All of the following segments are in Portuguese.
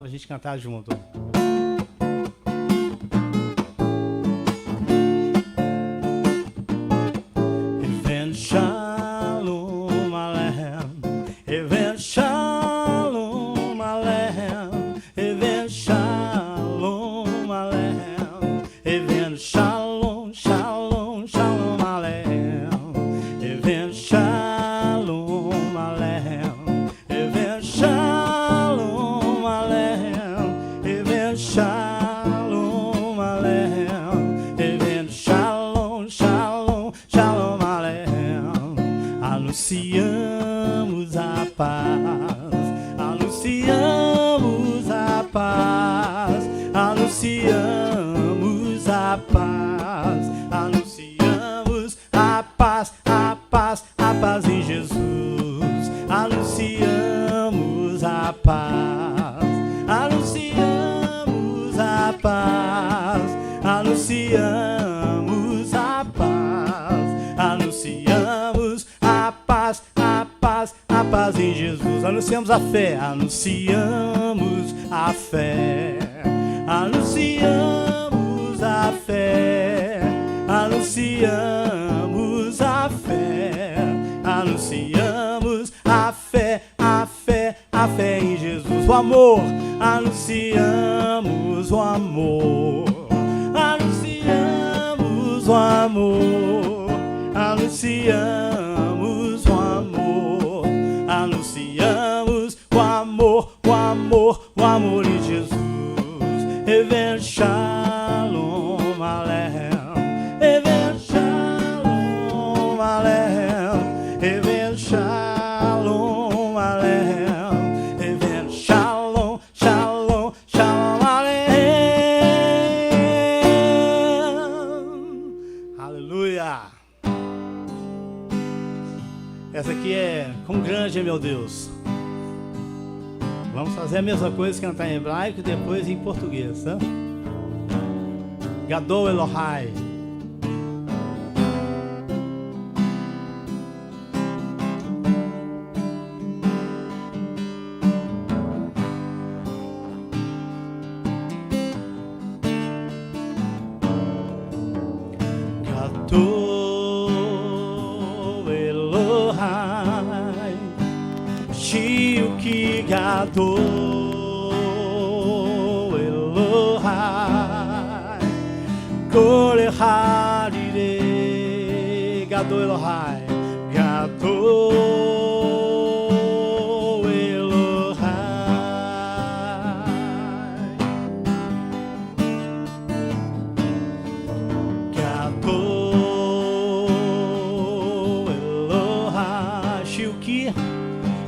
A gente cantar junto. Even Shalom Aleichem, Even Shalom Aleichem, Even Shalom Aleichem, Even Shalom, Shalom, Shalom Aleichem, Even Shalom Aleichem, Even Shalom Aleichem, Even Shalom Aleichem, Even Shalom, Shalom, Shalom Aleichem. Anunciamos a paz, anunciamos a paz, anunciamos a paz, anunciamos a paz, a paz, a paz em Jesus. Anunciamos a paz, anunciamos a paz, anunciamos a paz, anunciamos a paz, a paz, a paz em Jesus. Anunciamos a fé, anunciamos a fé, anunciamos a fé, anunciamos a fé, anunciamos a fé, a fé, a fé em Jesus. O amor, anunciamos o amor, anunciamos o amor, anunciamos o amor, anunciamos o amor, o amor, o amor em Jesus. Even Shalom Aleichem, Even Shalom Aleichem, Even Shalom Aleichem, Even Shalom, Shalom, Shalom Aleichem. Aleluia. Essa aqui é Quão Grande é Meu Deus. Vamos fazer a mesma coisa, cantar em hebraico e depois em português, tá? Gadol Elohai. Gadol Elohai, Shiuki Gadol Elohai, Kol Echad Yireh. Gadol Elohai, Gadol Elohai, Gadol Elohai,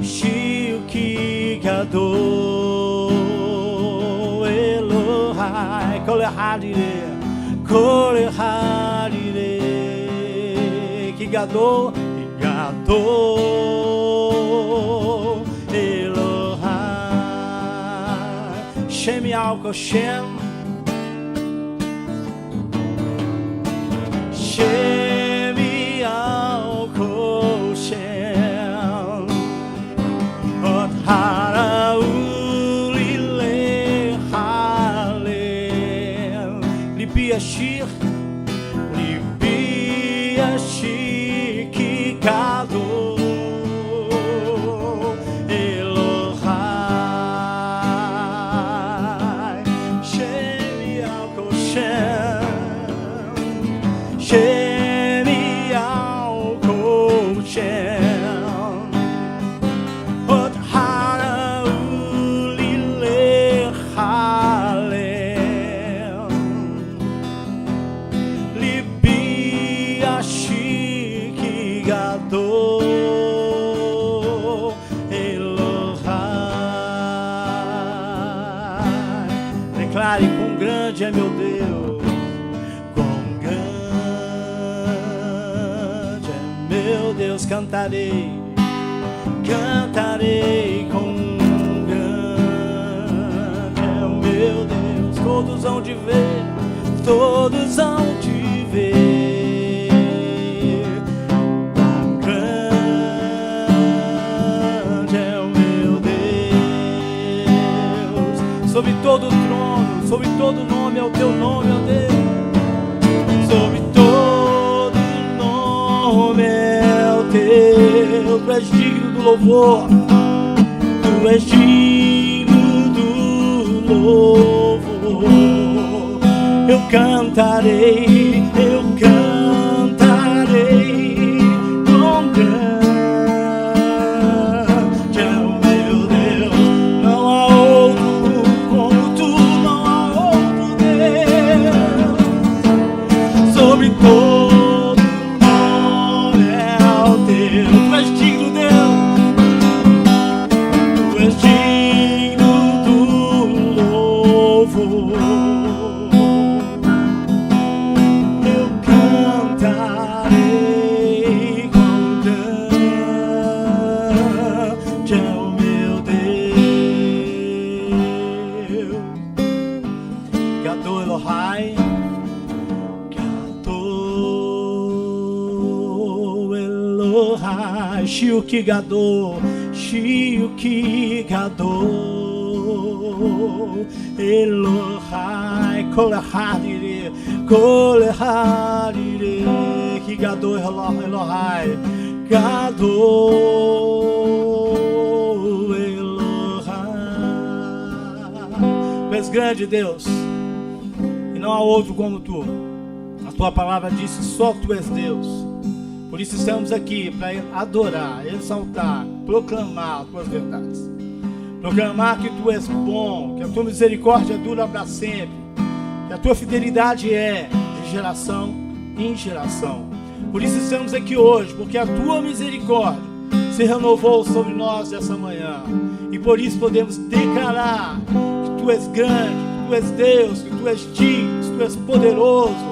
Shiuki Gadol Elohai, Kol Echad Yireh, Kol Echad Yireh, que Gadol Elohai, Shem Yalko Shem, Shem Yalko Shem, Ot Harauli Lehalel, Lipi Ashir, Lipi Ashir Ki Gadol Elohai, Shem Yalko Shem, Shem Yalko Shem, Ot Harauli Lehalel, Libi Ashir Ki Gadol Elohai. Declare: quão grande é meu Deus, quão grande é meu Deus. Cantarei, cantarei, quão grande é o meu Deus. Todos hão de ver, todos hão de ver, quão grande é o meu Deus. Sobre todo trono, sobre todo nome é o teu nome, ó Deus. Sobre todo nome é o teu. Tu és digno do louvor. Tu és digno do louvor. Eu cantarei, eu cantarei. Gador, Shiuki Gador, Elohai, Kolehadire, Kolehadire, Gador, Elohai, Gador, Elohai. Tu és grande, Deus, e não há outro como tu. A tua palavra disse: só tu és Deus. Por isso estamos aqui para adorar, exaltar, proclamar as tuas verdades. Proclamar que tu és bom, que a tua misericórdia dura para sempre, que a tua fidelidade é de geração em geração. Por isso estamos aqui hoje, porque a tua misericórdia se renovou sobre nós essa manhã. E por isso podemos declarar que tu és grande, que tu és Deus, que tu és digno, que tu és poderoso.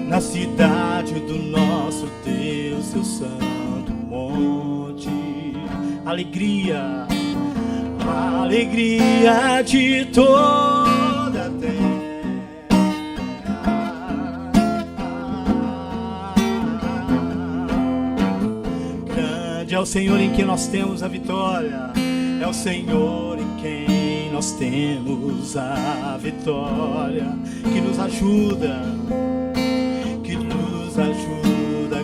Na cidade do nosso Deus, seu santo monte, alegria, a alegria de toda a terra. Grande é o Senhor em quem nós temos a vitória, é o Senhor em quem nós temos a vitória, que nos ajuda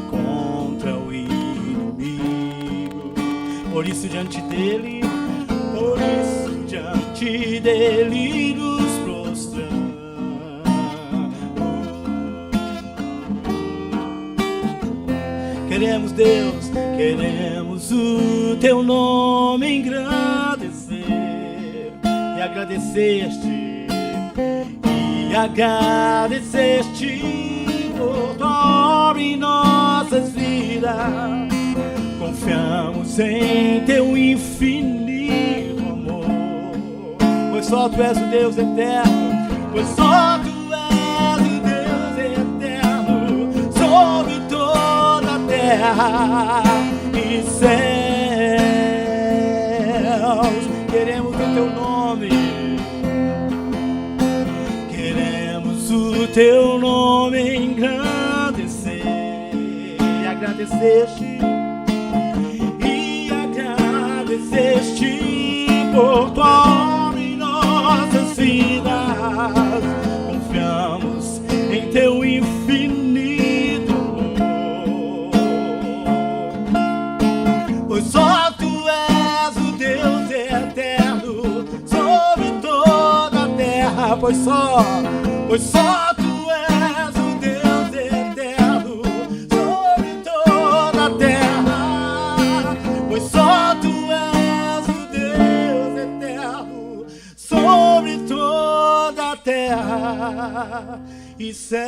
contra o inimigo. Por isso diante dele nos prostramos. Queremos, Deus, queremos o teu nome engrandecer e agradecer-te por tua obra em nossas vidas. Confiamos em teu infinito amor, pois só tu és o Deus eterno, pois só tu és o Deus eterno, sobre toda a terra e céus. Queremos o teu nome, o teu nome engrandecer e agradecer-te por tua obra em nossas vidas. Confiamos em teu infinito amor, pois só tu és o Deus eterno sobre toda a terra, pois só tu és o Deus eterno sobre toda a terra, pois só tu és o Deus eterno sobre toda a terra. e céu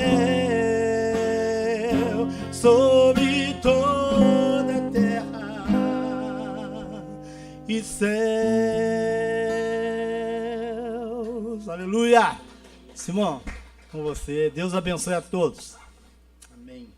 sobre toda a terra e céus. Aleluia! Simão, com você. Deus abençoe a todos. Amém.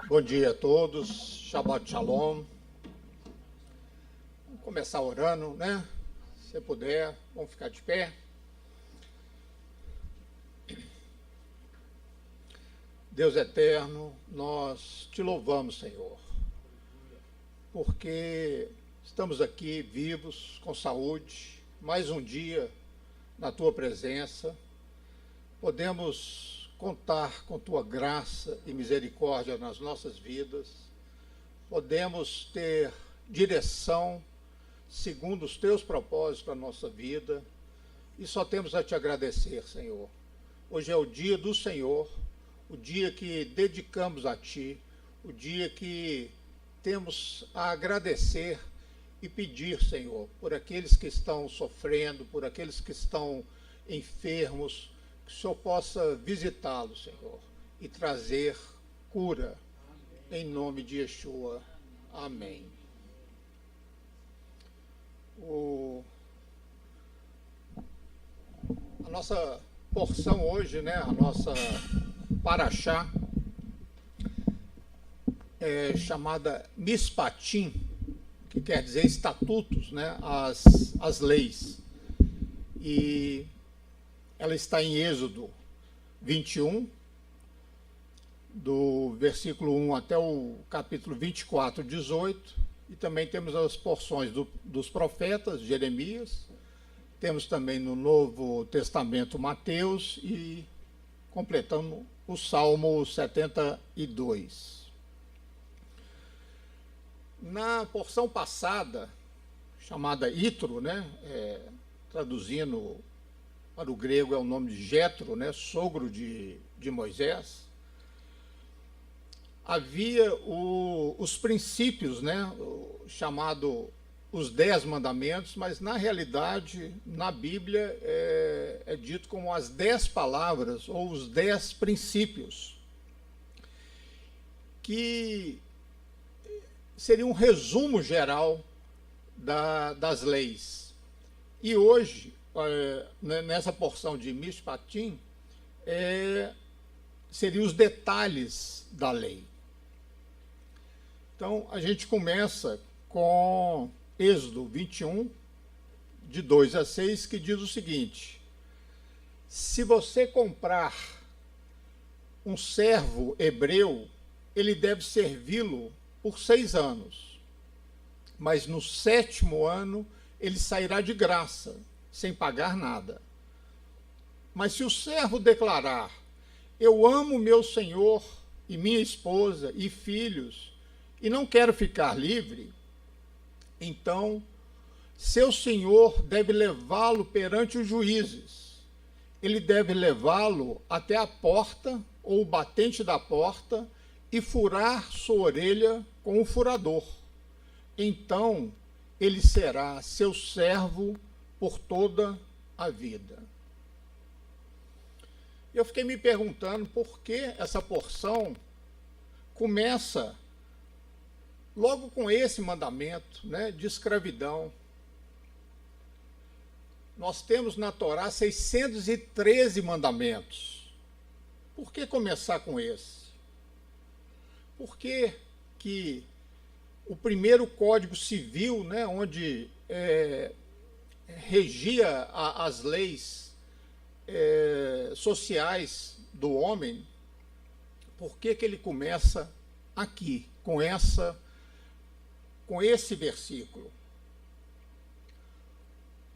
Bom dia a todos, Shabbat Shalom. Vamos começar orando, né? Se puder, vamos ficar de pé. Deus eterno, nós te louvamos, Senhor, porque estamos aqui vivos, com saúde, mais um dia na tua presença. Podemos contar com tua graça e misericórdia nas nossas vidas, podemos ter direção segundo os teus propósitos para a nossa vida, e só temos a te agradecer, Senhor. Hoje é o dia do Senhor, o dia que dedicamos a ti, o dia que temos a agradecer e pedir, Senhor, por aqueles que estão sofrendo, por aqueles que estão enfermos, que o Senhor possa visitá-los, Senhor, e trazer cura, em nome de Yeshua. Amém. A nossa porção hoje, né, a nossa paraxá, é chamada Mishpatim, que quer dizer estatutos, né, as leis. E ela está em Êxodo 21, do versículo 1 até o capítulo 24, 18, e também temos as porções dos profetas, Jeremias, temos também no Novo Testamento Mateus e completando o Salmo 72. Na porção passada, chamada Itro, né, traduzindo para o grego é o nome de Jetro, né, sogro de Moisés, havia os princípios, né, chamado os 10 mandamentos, mas na realidade, na Bíblia, é dito como as 10 palavras ou os 10 princípios, que seria um resumo geral das leis. E hoje, nessa porção de Mishpatim, seriam os detalhes da lei. Então, a gente começa com Êxodo 21, de 2 a 6, que diz o seguinte: se você comprar um servo hebreu, ele deve servi-lo por 6 anos, mas no 7º ano ele sairá de graça, sem pagar nada. Mas se o servo declarar: eu amo meu senhor e minha esposa e filhos, e não quero ficar livre, então seu senhor deve levá-lo perante os juízes. Ele deve levá-lo até a porta ou o batente da porta e furar sua orelha com um furador. Então ele será seu servo por toda a vida. Eu fiquei me perguntando por que essa porção começa logo com esse mandamento, né, de escravidão. Nós temos na Torá 613 mandamentos. Por que começar com esse? Por que o primeiro Código Civil, né, onde regia as leis sociais do homem, por que ele começa aqui, com esse versículo?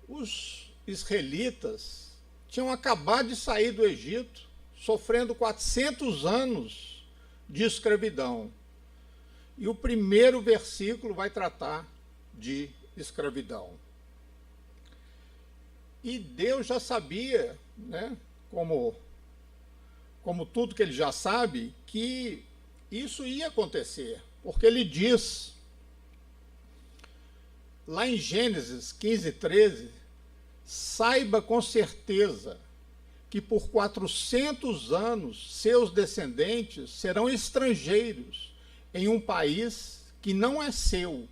Os israelitas tinham acabado de sair do Egito, sofrendo 400 anos de escravidão. E o primeiro versículo vai tratar de escravidão. E Deus já sabia, né, como como tudo que ele já sabe, que isso ia acontecer, porque ele diz, lá em Gênesis 15:13, saiba com certeza que por 400 anos seus descendentes serão estrangeiros em um país que não é seu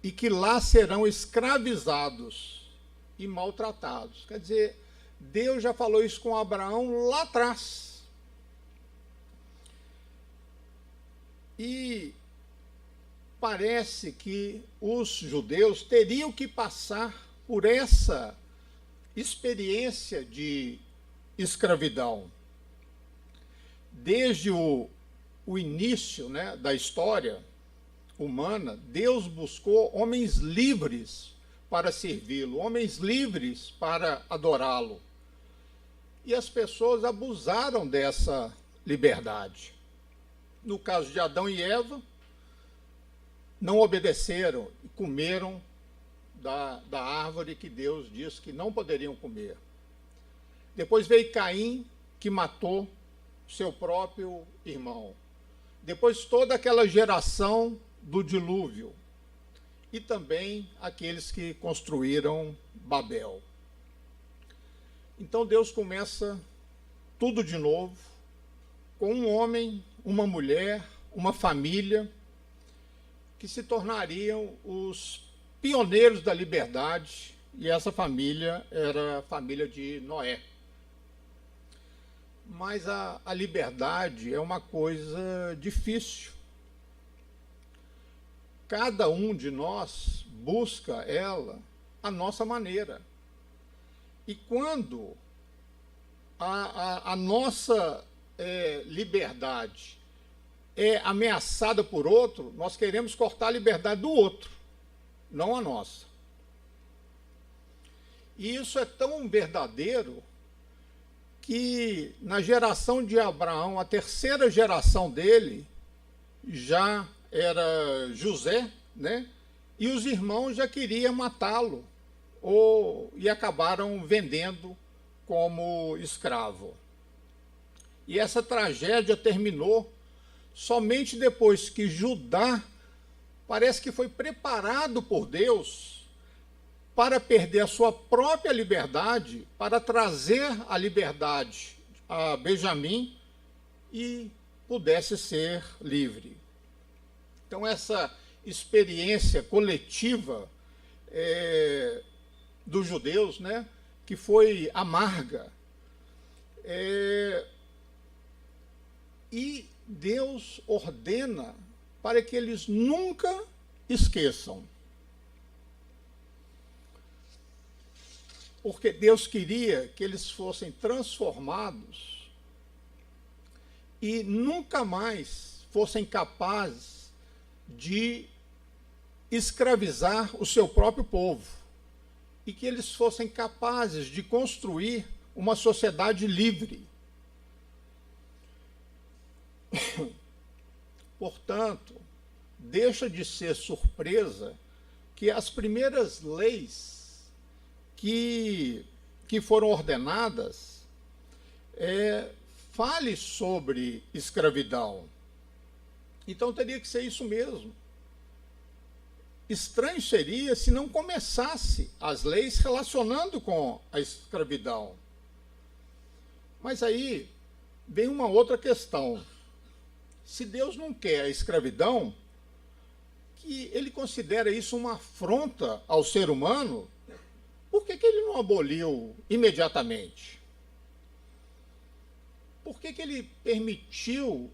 e que lá serão escravizados e maltratados. Quer dizer, Deus já falou isso com Abraão lá atrás. E parece que os judeus teriam que passar por essa experiência de escravidão. Desde o início, né, da história humana, Deus buscou homens livres para servi-lo, homens livres para adorá-lo. E as pessoas abusaram dessa liberdade. No caso de Adão e Eva, não obedeceram e comeram da árvore que Deus disse que não poderiam comer. Depois veio Caim, que matou seu próprio irmão. Depois toda aquela geração do dilúvio. E também aqueles que construíram Babel. Então Deus começa tudo de novo, com um homem, uma mulher, uma família, que se tornariam os pioneiros da liberdade, e essa família era a família de Noé. Mas a liberdade é uma coisa difícil. Cada um de nós busca ela à nossa maneira. E quando a nossa liberdade é ameaçada por outro, nós queremos cortar a liberdade do outro, não a nossa. E isso é tão verdadeiro que na geração de Abraão, a terceira geração dele, já era José, né? E os irmãos já queriam matá-lo, e acabaram vendendo como escravo. E essa tragédia terminou somente depois que Judá parece que foi preparado por Deus para perder a sua própria liberdade, para trazer a liberdade a Benjamim e pudesse ser livre. Então, essa experiência coletiva dos judeus, né, que foi amarga, e Deus ordena para que eles nunca esqueçam. Porque Deus queria que eles fossem transformados e nunca mais fossem capazes de escravizar o seu próprio povo. E que eles fossem capazes de construir uma sociedade livre. Portanto, deixa de ser surpresa que as primeiras leis que foram ordenadas fale sobre escravidão. Então teria que ser isso mesmo. Estranho seria se não começasse as leis relacionando com a escravidão. Mas aí vem uma outra questão. Se Deus não quer a escravidão, que ele considera isso uma afronta ao ser humano, por que ele não aboliu imediatamente? Por que ele permitiu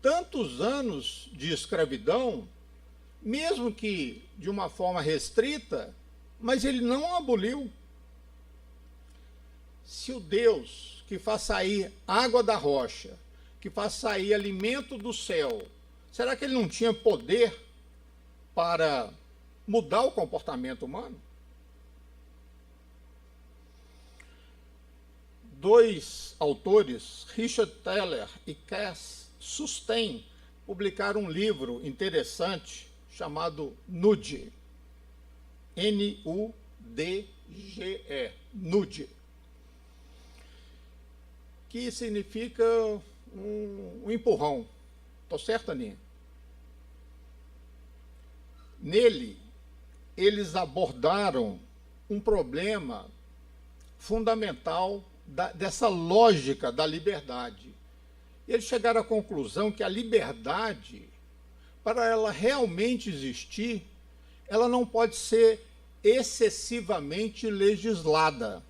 tantos anos de escravidão, mesmo que de uma forma restrita, mas ele não aboliu? Se o Deus que faz sair água da rocha, que faz sair alimento do céu, será que ele não tinha poder para mudar o comportamento humano? Dois autores, Richard Thaler e Cass Sustein, publicaram um livro interessante chamado Nude, N-U-D-G-E, Nude, que significa um empurrão. Estou certo, Aninha? Nele, eles abordaram um problema fundamental dessa lógica da liberdade. Eles chegaram à conclusão que a liberdade, para ela realmente existir, ela não pode ser excessivamente legislada.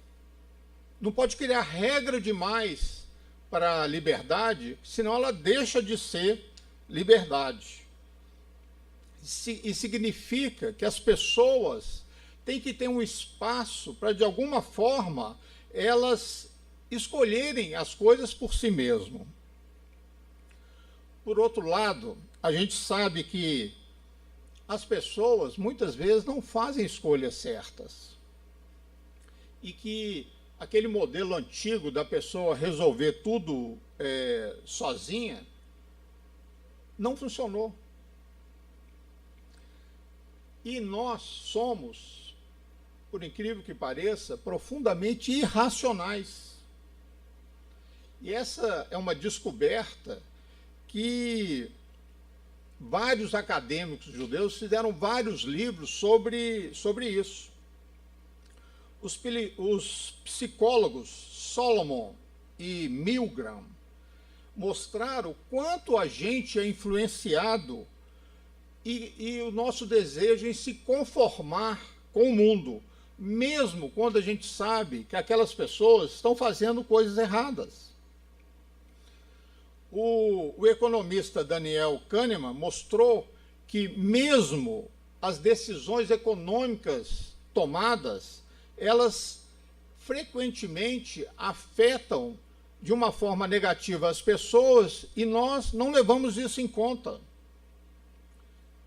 Não pode criar regra demais para a liberdade, senão ela deixa de ser liberdade. E significa que as pessoas têm que ter um espaço para, de alguma forma, elas escolherem as coisas por si mesmo. Por outro lado, a gente sabe que as pessoas, muitas vezes, não fazem escolhas certas. E que aquele modelo antigo da pessoa resolver tudo sozinha não funcionou. E nós somos, por incrível que pareça, profundamente irracionais. E essa é uma descoberta que vários acadêmicos judeus fizeram vários livros sobre isso. Os psicólogos Solomon e Milgram mostraram o quanto a gente é influenciado e o nosso desejo em se conformar com o mundo, mesmo quando a gente sabe que aquelas pessoas estão fazendo coisas erradas. O economista Daniel Kahneman mostrou que mesmo as decisões econômicas tomadas, elas frequentemente afetam de uma forma negativa as pessoas e nós não levamos isso em conta.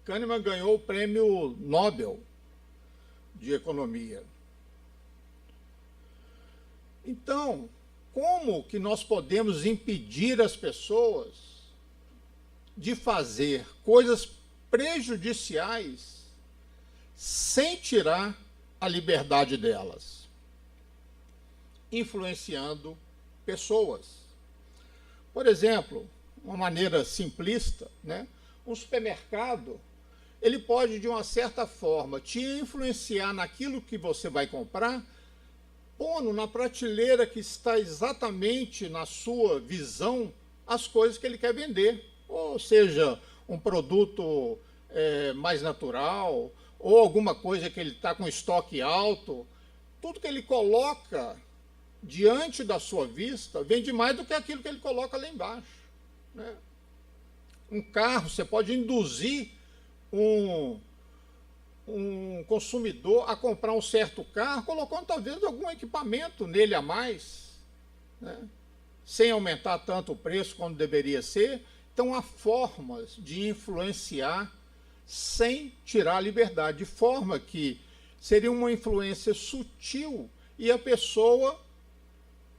Kahneman ganhou o prêmio Nobel de Economia. Então, como que nós podemos impedir as pessoas de fazer coisas prejudiciais sem tirar a liberdade delas? Influenciando pessoas. Por exemplo, uma maneira simplista, né? Um supermercado, ele pode, de uma certa forma, te influenciar naquilo que você vai comprar, pondo na prateleira que está exatamente na sua visão as coisas que ele quer vender. Ou seja, um produto mais natural, ou alguma coisa que ele está com estoque alto. Tudo que ele coloca diante da sua vista vende mais do que aquilo que ele coloca lá embaixo, né? Um carro, você pode induzir um consumidor a comprar um certo carro, colocando talvez algum equipamento nele a mais, né? Sem aumentar tanto o preço como deveria ser. Então, há formas de influenciar sem tirar a liberdade, de forma que seria uma influência sutil e a pessoa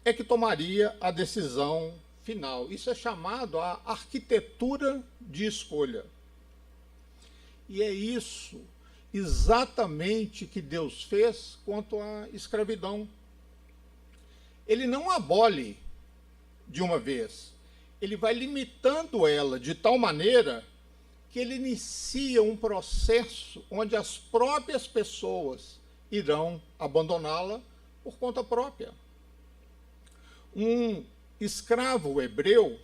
é que tomaria a decisão final. Isso é chamado a arquitetura de escolha. E é isso exatamente que Deus fez quanto à escravidão. Ele não abole de uma vez. Ele vai limitando ela de tal maneira que ele inicia um processo onde as próprias pessoas irão abandoná-la por conta própria. Um escravo hebreu,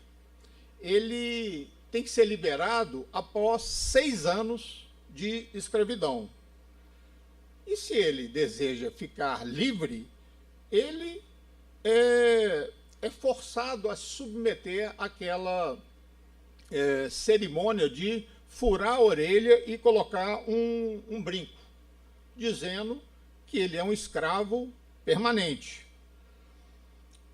ele tem que ser liberado após 6 anos de escravidão. E se ele deseja ficar livre, ele é forçado a se submeter àquela cerimônia de furar a orelha e colocar um brinco, dizendo que ele é um escravo permanente.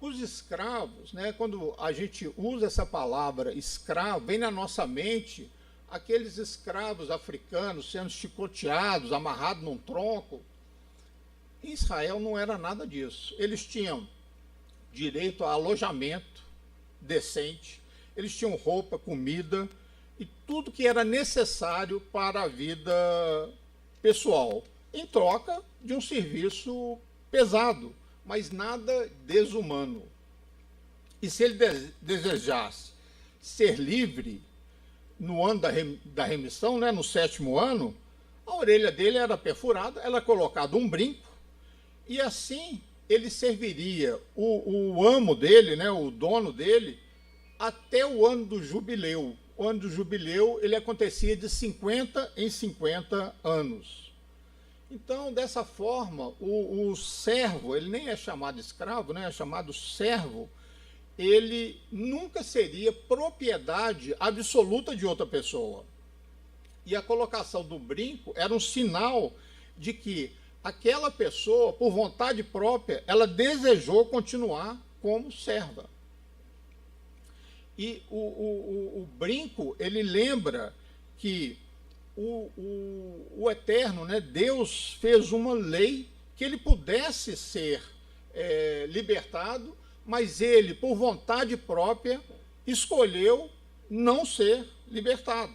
Os escravos, né, quando a gente usa essa palavra escravo, vem na nossa mente aqueles escravos africanos sendo chicoteados, amarrados num tronco. Em Israel não era nada disso. Eles tinham direito a alojamento decente, eles tinham roupa, comida e tudo que era necessário para a vida pessoal, em troca de um serviço pesado, mas nada desumano. E se ele desejasse ser livre no ano da remissão, né, no 7º ano, a orelha dele era perfurada, era colocado um brinco, e assim ele serviria o amo dele, né, o dono dele, até o ano do jubileu. O ano do jubileu ele acontecia de 50 em 50 anos. Então, dessa forma, o servo, ele nem é chamado escravo, né, é chamado servo, ele nunca seria propriedade absoluta de outra pessoa. E a colocação do brinco era um sinal de que aquela pessoa, por vontade própria, ela desejou continuar como serva. E o brinco, ele lembra que o Eterno, né, Deus fez uma lei que ele pudesse ser libertado, mas ele, por vontade própria, escolheu não ser libertado.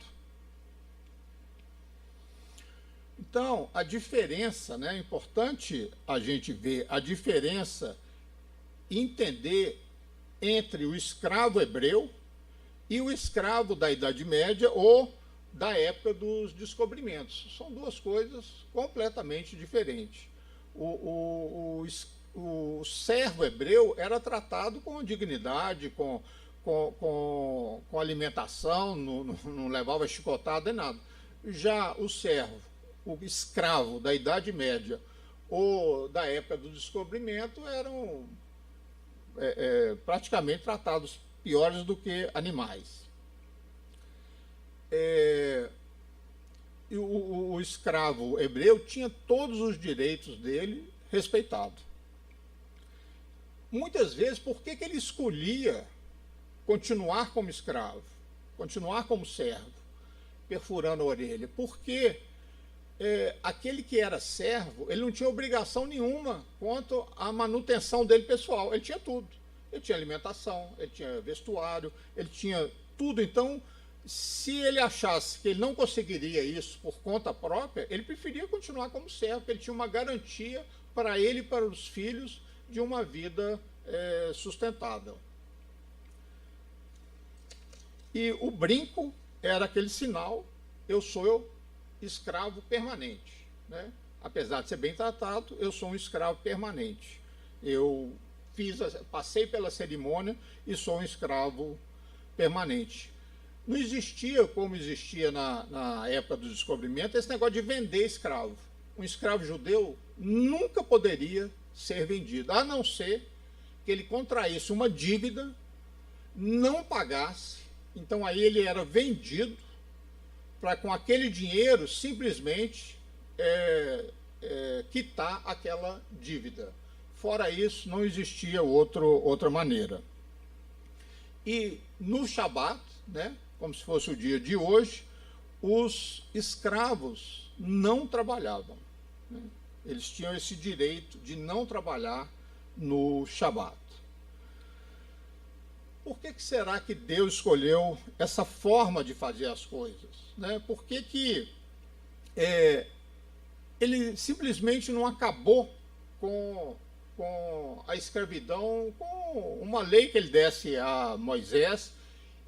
Então, a diferença, né, é importante a gente ver a diferença, entender entre o escravo hebreu e o escravo da Idade Média ou da época dos descobrimentos. São duas coisas completamente diferentes. O servo hebreu era tratado com dignidade, com alimentação, não levava chicotada nem nada. Já o servo, o escravo da Idade Média ou da época do descobrimento eram praticamente tratados piores do que animais. O escravo hebreu tinha todos os direitos dele respeitados. Muitas vezes, por que ele escolhia continuar como escravo, continuar como servo, perfurando a orelha? Porque aquele que era servo, ele não tinha obrigação nenhuma quanto à manutenção dele pessoal. Ele tinha tudo. Ele tinha alimentação, ele tinha vestuário, ele tinha tudo. Então, se ele achasse que ele não conseguiria isso por conta própria, ele preferia continuar como servo, porque ele tinha uma garantia para ele e para os filhos de uma vida sustentável. E o brinco era aquele sinal: eu sou escravo permanente, né? Apesar de ser bem tratado, eu sou um escravo permanente. Eu passei pela cerimônia e sou um escravo permanente. Não existia, como existia na época do descobrimento, esse negócio de vender escravo. Um escravo judeu nunca poderia ser vendido, a não ser que ele contraísse uma dívida, não pagasse, então aí ele era vendido para, com aquele dinheiro, simplesmente quitar aquela dívida. Fora isso, não existia outra maneira. E no Shabat, né, como se fosse o dia de hoje, os escravos não trabalhavam, né? Eles tinham esse direito de não trabalhar no Shabat. Por que será que Deus escolheu essa forma de fazer as coisas, né? Por que ele simplesmente não acabou com a escravidão, com uma lei que ele desse a Moisés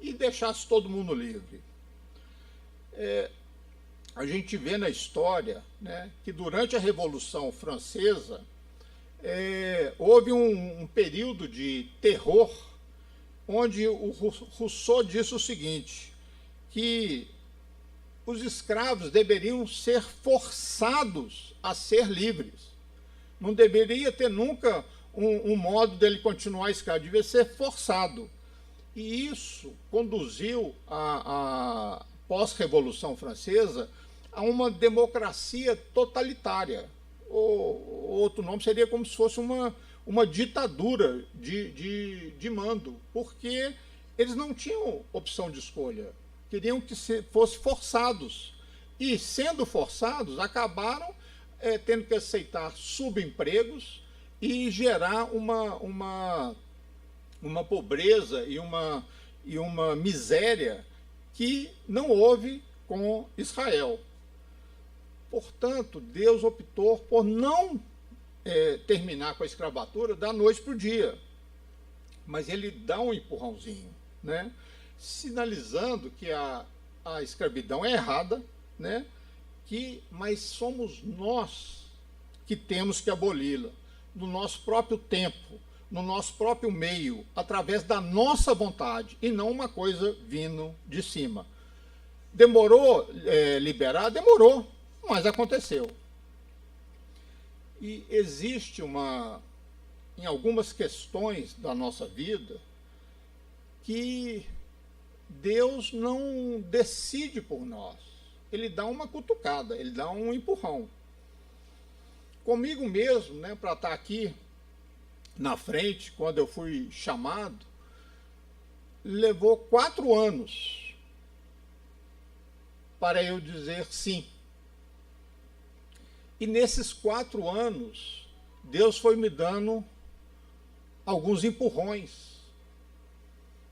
e deixasse todo mundo livre? A gente vê na história, né, que durante a Revolução Francesa houve um período de terror, onde o Rousseau disse o seguinte, que os escravos deveriam ser forçados a ser livres. Não deveria ter nunca um modo dele continuar escravo, devia ser forçado. E isso conduziu a pós-Revolução Francesa a uma democracia totalitária. Outro nome seria como se fosse uma ditadura de mando, porque eles não tinham opção de escolha, queriam que fossem forçados. E, sendo forçados, acabaram tendo que aceitar subempregos e gerar uma pobreza e uma miséria que não houve com Israel. Portanto, Deus optou por não terminar com a escravatura da noite para o dia. mas ele dá um empurrãozinho, né? Sinalizando que a escravidão é errada, né? Mas somos nós que temos que aboli-la, no nosso próprio tempo, no nosso próprio meio, através da nossa vontade, e não uma coisa vindo de cima. Demorou liberar? Demorou, mas aconteceu. E existe em algumas questões da nossa vida, que Deus não decide por nós. Ele dá uma cutucada, ele dá um empurrão. Comigo mesmo, né, para estar aqui na frente, quando eu fui chamado, levou 4 anos para eu dizer sim. E nesses 4 anos, Deus foi me dando alguns empurrões.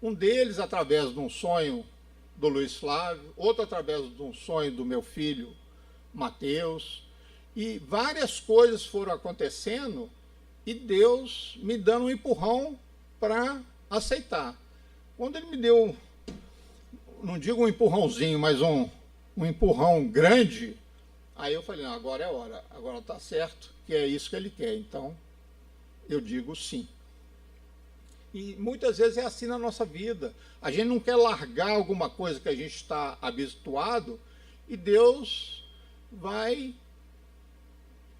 Um deles através de um sonho do Luiz Flávio, outro através de um sonho do meu filho Mateus, e várias coisas foram acontecendo e Deus me dando um empurrão para aceitar. Quando ele me deu, não digo um empurrãozinho, mas um empurrão grande, aí eu falei, não, agora é a hora, agora está certo, que é isso que ele quer, então eu digo sim. E muitas vezes é assim na nossa vida. A gente não quer largar alguma coisa que a gente está habituado e Deus vai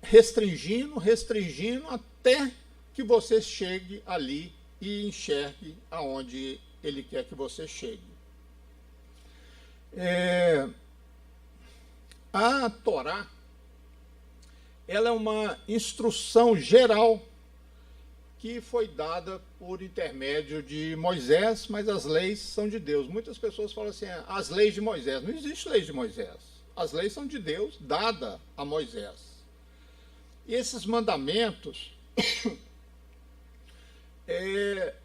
restringindo até que você chegue ali e enxergue aonde Ele quer que você chegue. A Torá, ela é uma instrução geral que foi dada por intermédio de Moisés, mas as leis são de Deus. Muitas pessoas falam assim, as leis de Moisés. Não existe lei de Moisés. As leis são de Deus, dada a Moisés. E esses mandamentos,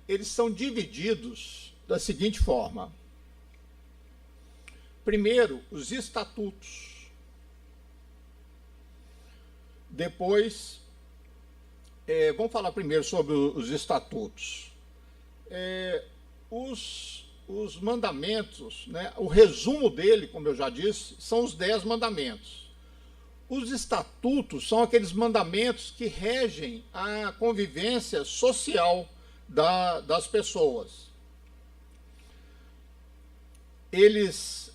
eles são divididos da seguinte forma. Primeiro, os estatutos. Depois, vamos falar primeiro sobre os estatutos. Os mandamentos, né, o resumo dele, como eu já disse, são os 10 mandamentos. Os estatutos são aqueles mandamentos que regem a convivência social das pessoas. Eles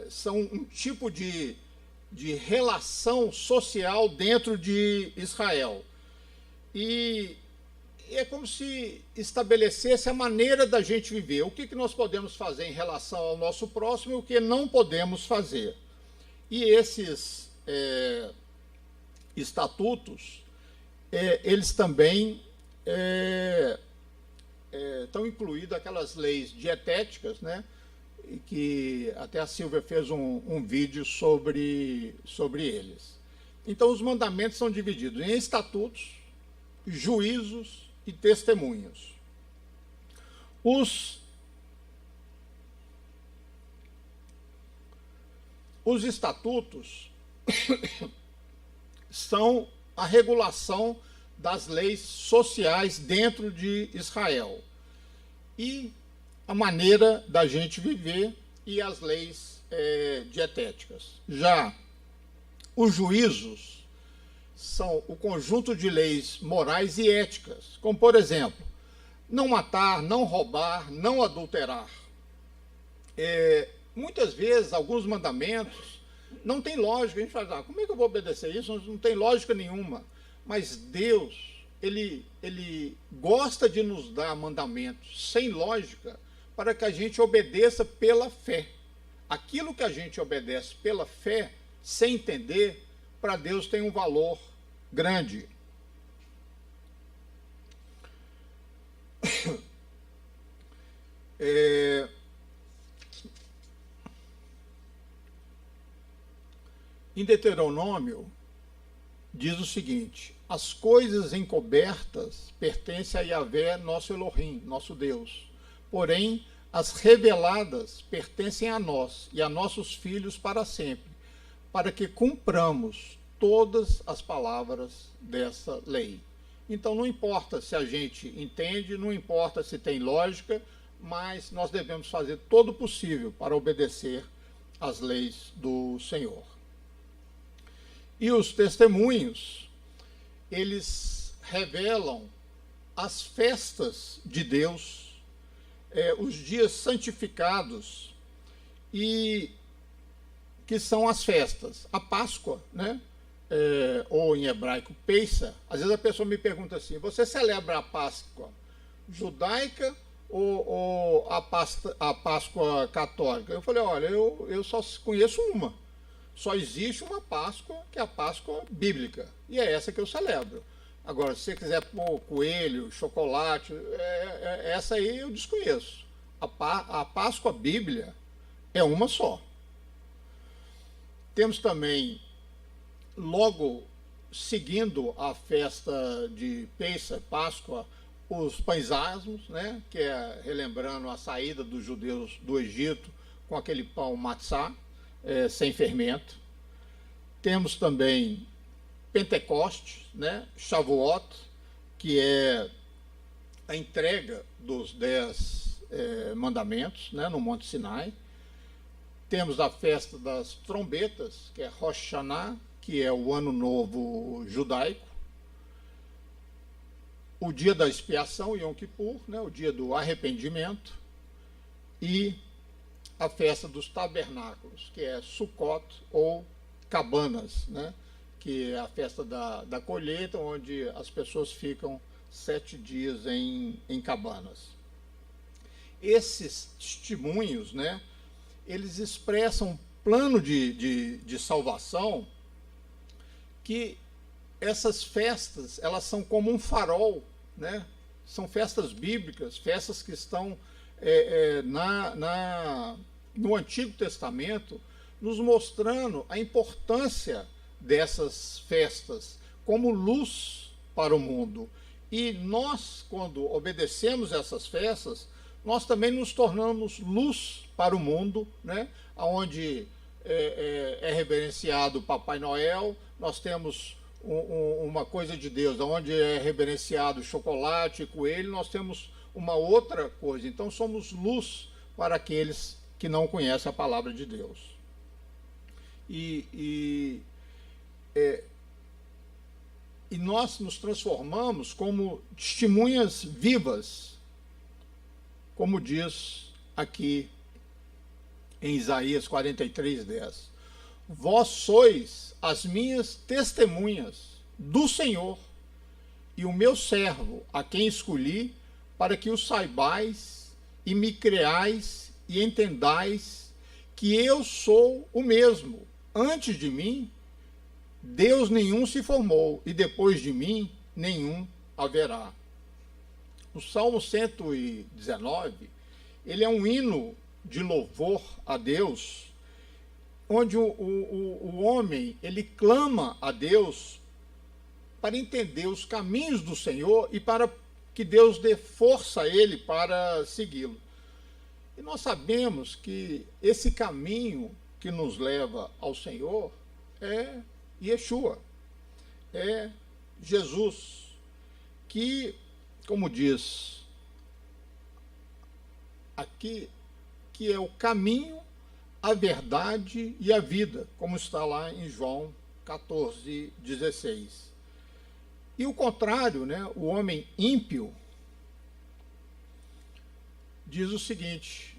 são um tipo de relação social dentro de Israel. E é como se estabelecesse a maneira da gente viver. O que nós podemos fazer em relação ao nosso próximo e o que não podemos fazer. E esses estatutos, eles também estão incluídos aquelas leis dietéticas, né? Que até a Silvia fez um vídeo sobre eles. Então, os mandamentos são divididos em estatutos, juízos e testemunhos. Os estatutos são a regulação das leis sociais dentro de Israel e a maneira da gente viver e as leis dietéticas. Já os juízos são o conjunto de leis morais e éticas, como, por exemplo, não matar, não roubar, não adulterar. Muitas vezes, alguns mandamentos não tem lógica. A gente fala, como é que eu vou obedecer isso? Não tem lógica nenhuma. Mas Deus, ele gosta de nos dar mandamentos sem lógica para que a gente obedeça pela fé. Aquilo que a gente obedece pela fé, sem entender, para Deus tem um valor grande. Em Deuteronômio, diz o seguinte: as coisas encobertas pertencem a Yahvé, nosso Elohim, nosso Deus. Porém, as reveladas pertencem a nós e a nossos filhos para sempre, para que cumpramos todas as palavras dessa lei. Então não importa se a gente entende, não importa se tem lógica, mas nós devemos fazer todo o possível para obedecer às leis do Senhor. E os testemunhos, eles revelam as festas de Deus, os dias santificados, e que são as festas. A Páscoa, né? Ou em hebraico, Peissa. Às vezes a pessoa me pergunta assim, você celebra a Páscoa judaica ou a Páscoa católica? Eu falei, olha, eu só conheço uma. Só existe uma Páscoa, que é a Páscoa bíblica. E é essa que eu celebro. Agora, se você quiser pôr coelho, chocolate, essa aí eu desconheço. A Páscoa bíblia é uma só. Temos também, logo seguindo a festa de Peissa, Páscoa, os pães asmos, né, que é relembrando a saída dos judeus do Egito com aquele pão matzá, sem fermento. Temos também Pentecostes, né, Shavuot, que é a entrega dos 10 mandamentos, né, no Monte Sinai. Temos a festa das trombetas, que é Rosh Hashanah, que é o Ano Novo judaico. O dia da expiação, Yom Kippur, né, o dia do arrependimento. E a festa dos tabernáculos, que é Sukkot ou cabanas, né, que é a festa da colheita, onde as pessoas ficam 7 dias em cabanas. Esses testemunhos, né, eles expressam um plano de salvação, que essas festas, elas são como um farol, né? São festas bíblicas, festas que estão no Antigo Testamento, nos mostrando a importância dessas festas como luz para o mundo. E nós, quando obedecemos essas festas, nós também nos tornamos luz para o mundo, né? Onde é reverenciado o Papai Noel, nós temos uma coisa de Deus, onde é reverenciado chocolate e coelho, nós temos uma outra coisa. Então somos luz para aqueles que não conhecem a palavra de Deus. E nós nos transformamos como testemunhas vivas, como diz aqui em Isaías 43:10. Vós sois as minhas testemunhas do Senhor e o meu servo, a quem escolhi, para que o saibais e me creais e entendais que eu sou o mesmo. Antes de mim, Deus nenhum se formou, e depois de mim, nenhum haverá. O Salmo 119, ele é um hino de louvor a Deus, onde o homem, ele clama a Deus para entender os caminhos do Senhor e para que Deus dê força a ele para segui-lo. E nós sabemos que esse caminho que nos leva ao Senhor é Yeshua, é Jesus, que, como diz aqui, que é o caminho, a verdade e a vida, como está lá em João 14:16. E o contrário, né, o homem ímpio, diz o seguinte: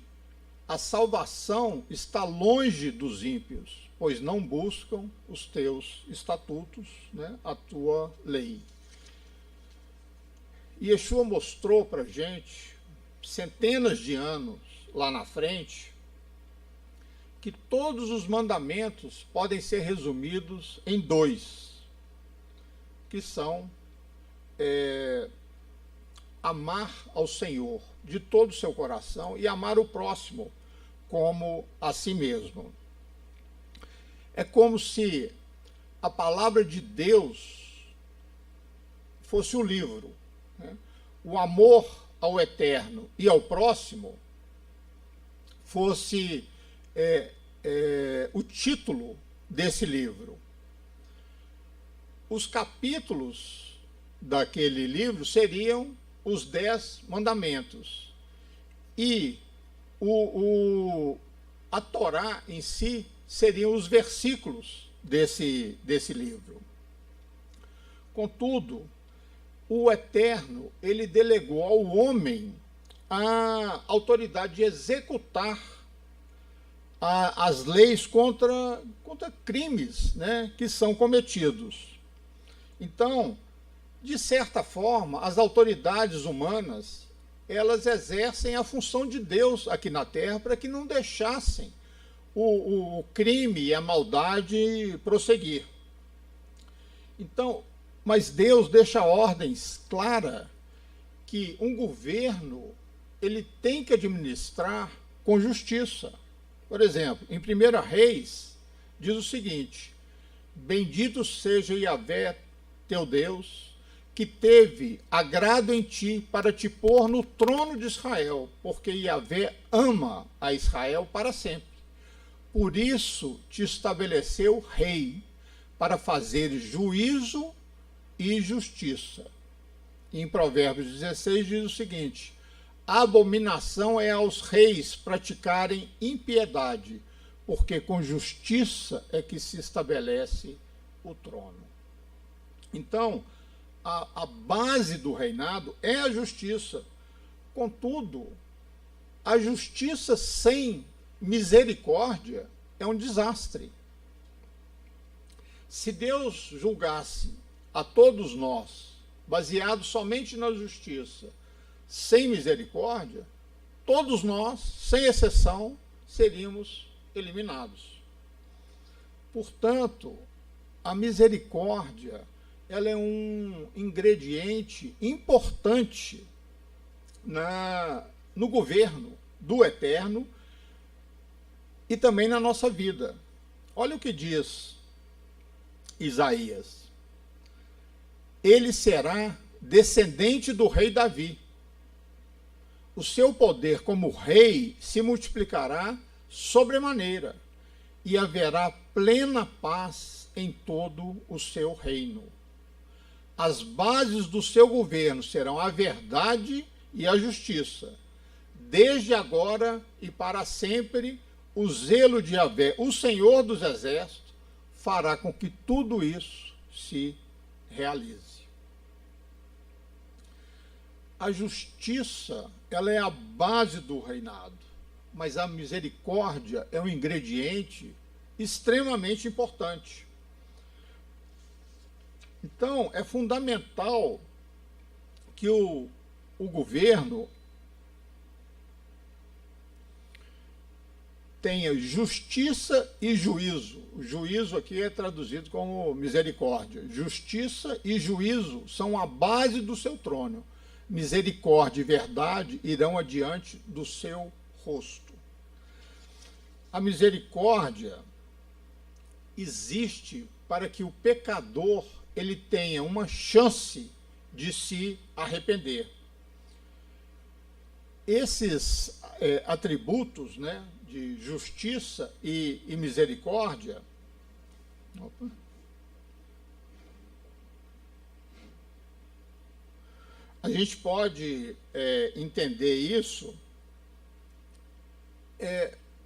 a salvação está longe dos ímpios, pois não buscam os teus estatutos, né, a tua lei. E Yeshua mostrou para a gente, centenas de anos lá na frente, que todos os mandamentos podem ser resumidos em 2, que são amar ao Senhor de todo o seu coração e amar o próximo como a si mesmo. É como se a palavra de Deus fosse o livro, né? O amor ao eterno e ao próximo fosse o título desse livro. Os capítulos daquele livro seriam os 10 mandamentos. E a Torá em si seriam os versículos desse livro. Contudo, o Eterno, ele delegou ao homem a autoridade de executar as leis contra crimes, né, que são cometidos. Então, de certa forma, as autoridades humanas, elas exercem a função de Deus aqui na Terra para que não deixassem o crime e a maldade prosseguir. Então, mas Deus deixa ordens claras que um governo ele tem que administrar com justiça. Por exemplo, em 1 Reis, diz o seguinte: bendito seja Yahvé, teu Deus, que teve agrado em ti para te pôr no trono de Israel, porque Yahvé ama a Israel para sempre. Por isso te estabeleceu rei, para fazer juízo e justiça. Em Provérbios 16 diz o seguinte: abominação é aos reis praticarem impiedade, porque com justiça é que se estabelece o trono. Então, a base do reinado é a justiça. Contudo, a justiça sem misericórdia é um desastre. Se Deus julgasse a todos nós, baseado somente na justiça, sem misericórdia, todos nós, sem exceção, seríamos eliminados. Portanto, a misericórdia, ela é um ingrediente importante no governo do Eterno e também na nossa vida. Olha o que diz Isaías: ele será descendente do rei Davi. O seu poder como rei se multiplicará sobremaneira, e haverá plena paz em todo o seu reino. As bases do seu governo serão a verdade e a justiça. Desde agora e para sempre, o zelo de Yahvé, o Senhor dos Exércitos, fará com que tudo isso se realize. A justiça, ela é a base do reinado, mas a misericórdia é um ingrediente extremamente importante. Então, é fundamental que o governo tenha justiça e juízo. O juízo aqui é traduzido como misericórdia. Justiça e juízo são a base do seu trono. Misericórdia e verdade irão adiante do seu rosto. A misericórdia existe para que o pecador ele tenha uma chance de se arrepender. Esses atributos, né, de justiça e misericórdia, a gente pode entender isso,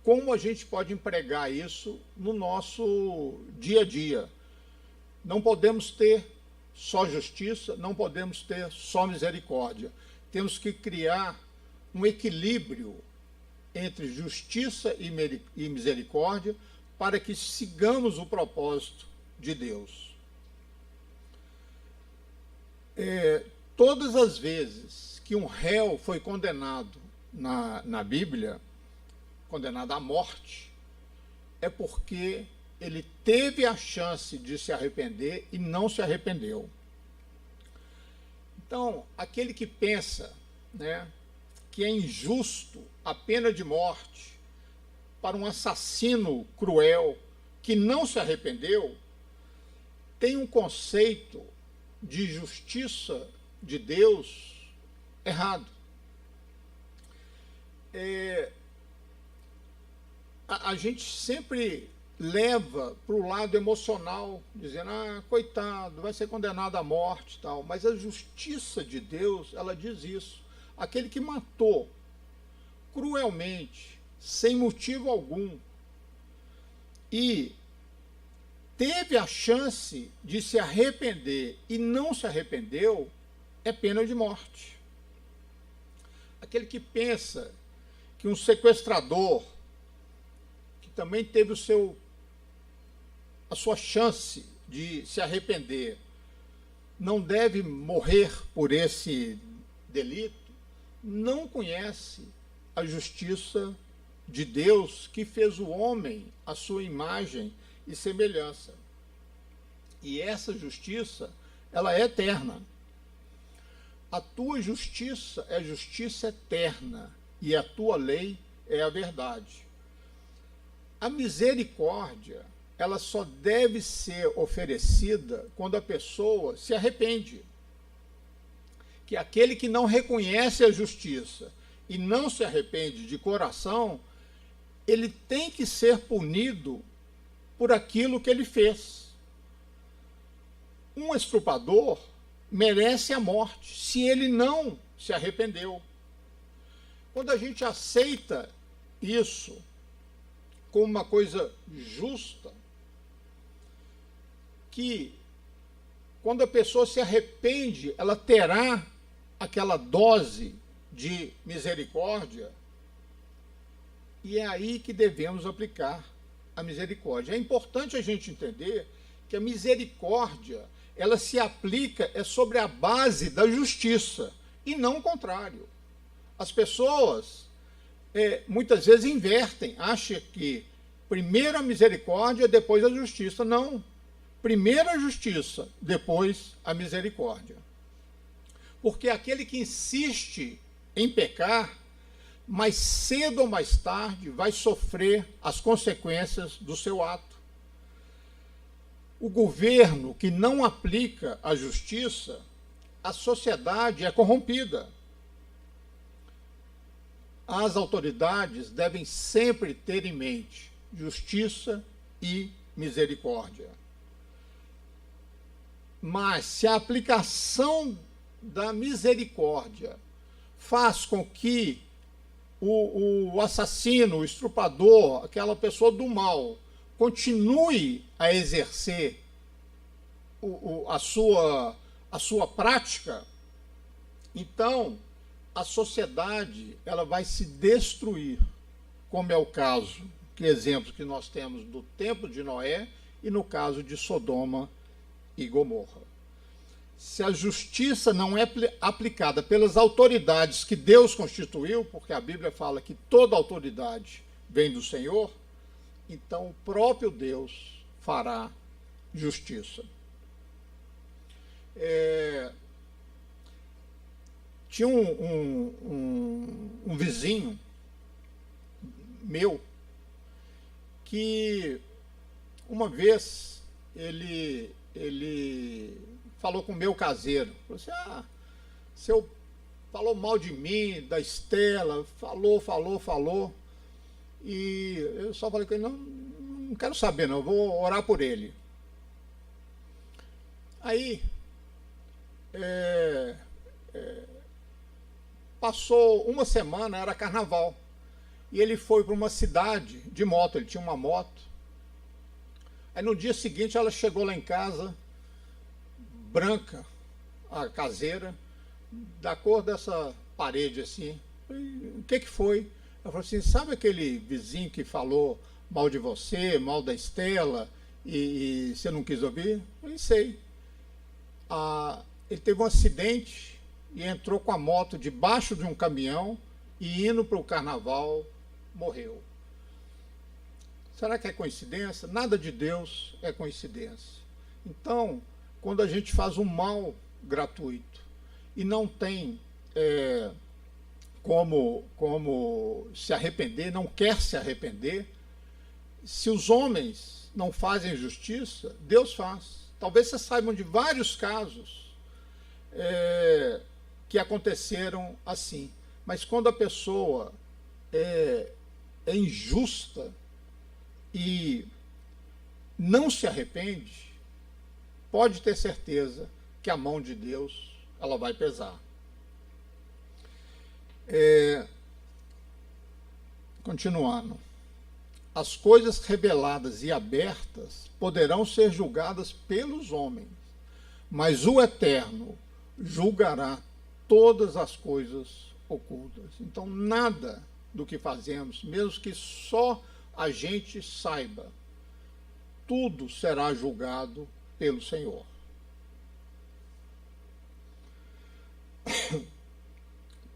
como a gente pode empregar isso no nosso dia a dia. Não podemos ter só justiça, não podemos ter só misericórdia. Temos que criar um equilíbrio entre justiça e misericórdia para que sigamos o propósito de Deus. Todas as vezes que um réu foi condenado na Bíblia, condenado à morte, é porque ele teve a chance de se arrepender e não se arrependeu. Então, aquele que pensa, né, que é injusto a pena de morte para um assassino cruel que não se arrependeu, tem um conceito de justiça de Deus errado. A gente sempre leva para o lado emocional, dizendo, coitado, vai ser condenado à morte e tal. Mas a justiça de Deus, ela diz isso. Aquele que matou cruelmente, sem motivo algum, e teve a chance de se arrepender e não se arrependeu, é pena de morte. Aquele que pensa que um sequestrador, que também teve a sua chance de se arrepender, não deve morrer por esse delito, não conhece a justiça de Deus, que fez o homem à sua imagem e semelhança. E essa justiça, ela é eterna. A tua justiça é justiça eterna, e a tua lei é a verdade. A misericórdia, ela só deve ser oferecida quando a pessoa se arrepende. Que aquele que não reconhece a justiça e não se arrepende de coração, ele tem que ser punido por aquilo que ele fez. Um estuprador merece a morte se ele não se arrependeu. Quando a gente aceita isso como uma coisa justa, que quando a pessoa se arrepende, ela terá aquela dose de misericórdia, e é aí que devemos aplicar a misericórdia. É importante a gente entender que a misericórdia, ela se aplica sobre a base da justiça, e não o contrário. As pessoas muitas vezes invertem, acham que primeiro a misericórdia, depois a justiça. Não. Primeiro a justiça, depois a misericórdia. Porque aquele que insiste em pecar, mais cedo ou mais tarde, vai sofrer as consequências do seu ato. O governo que não aplica a justiça, a sociedade é corrompida. As autoridades devem sempre ter em mente justiça e misericórdia. Mas se a aplicação da misericórdia faz com que o assassino, o estuprador, aquela pessoa do mal, continue a exercer a sua prática, então a sociedade ela vai se destruir, como é o caso, que exemplo que nós temos do tempo de Noé e no caso de Sodoma e Gomorra. Se a justiça não é aplicada pelas autoridades que Deus constituiu, porque a Bíblia fala que toda autoridade vem do Senhor, então o próprio Deus fará justiça. Tinha um vizinho meu que uma vez ele falou com o meu caseiro, falou assim, seu falou mal de mim, da Estela, falou, e eu só falei com ele, não quero saber não, eu vou orar por ele. Aí, passou uma semana, era carnaval, e ele foi para uma cidade de moto, ele tinha uma moto. Aí no dia seguinte ela chegou lá em casa, branca, a caseira, da cor dessa parede assim. O que foi? Ela falou assim, sabe aquele vizinho que falou mal de você, mal da Estela, e você não quis ouvir? Eu falei, sei. Ele teve um acidente e entrou com a moto debaixo de um caminhão e indo para o carnaval, morreu. Será que é coincidência? Nada de Deus é coincidência. Então, quando a gente faz um mal gratuito e não tem como se arrepender, não quer se arrepender, se os homens não fazem justiça, Deus faz. Talvez vocês saibam de vários casos que aconteceram assim. Mas quando a pessoa é injusta e não se arrepende, pode ter certeza que a mão de Deus ela vai pesar. Continuando. As coisas reveladas e abertas poderão ser julgadas pelos homens, mas o Eterno julgará todas as coisas ocultas. Então, nada do que fazemos, mesmo que só a gente saiba, tudo será julgado pelo Senhor.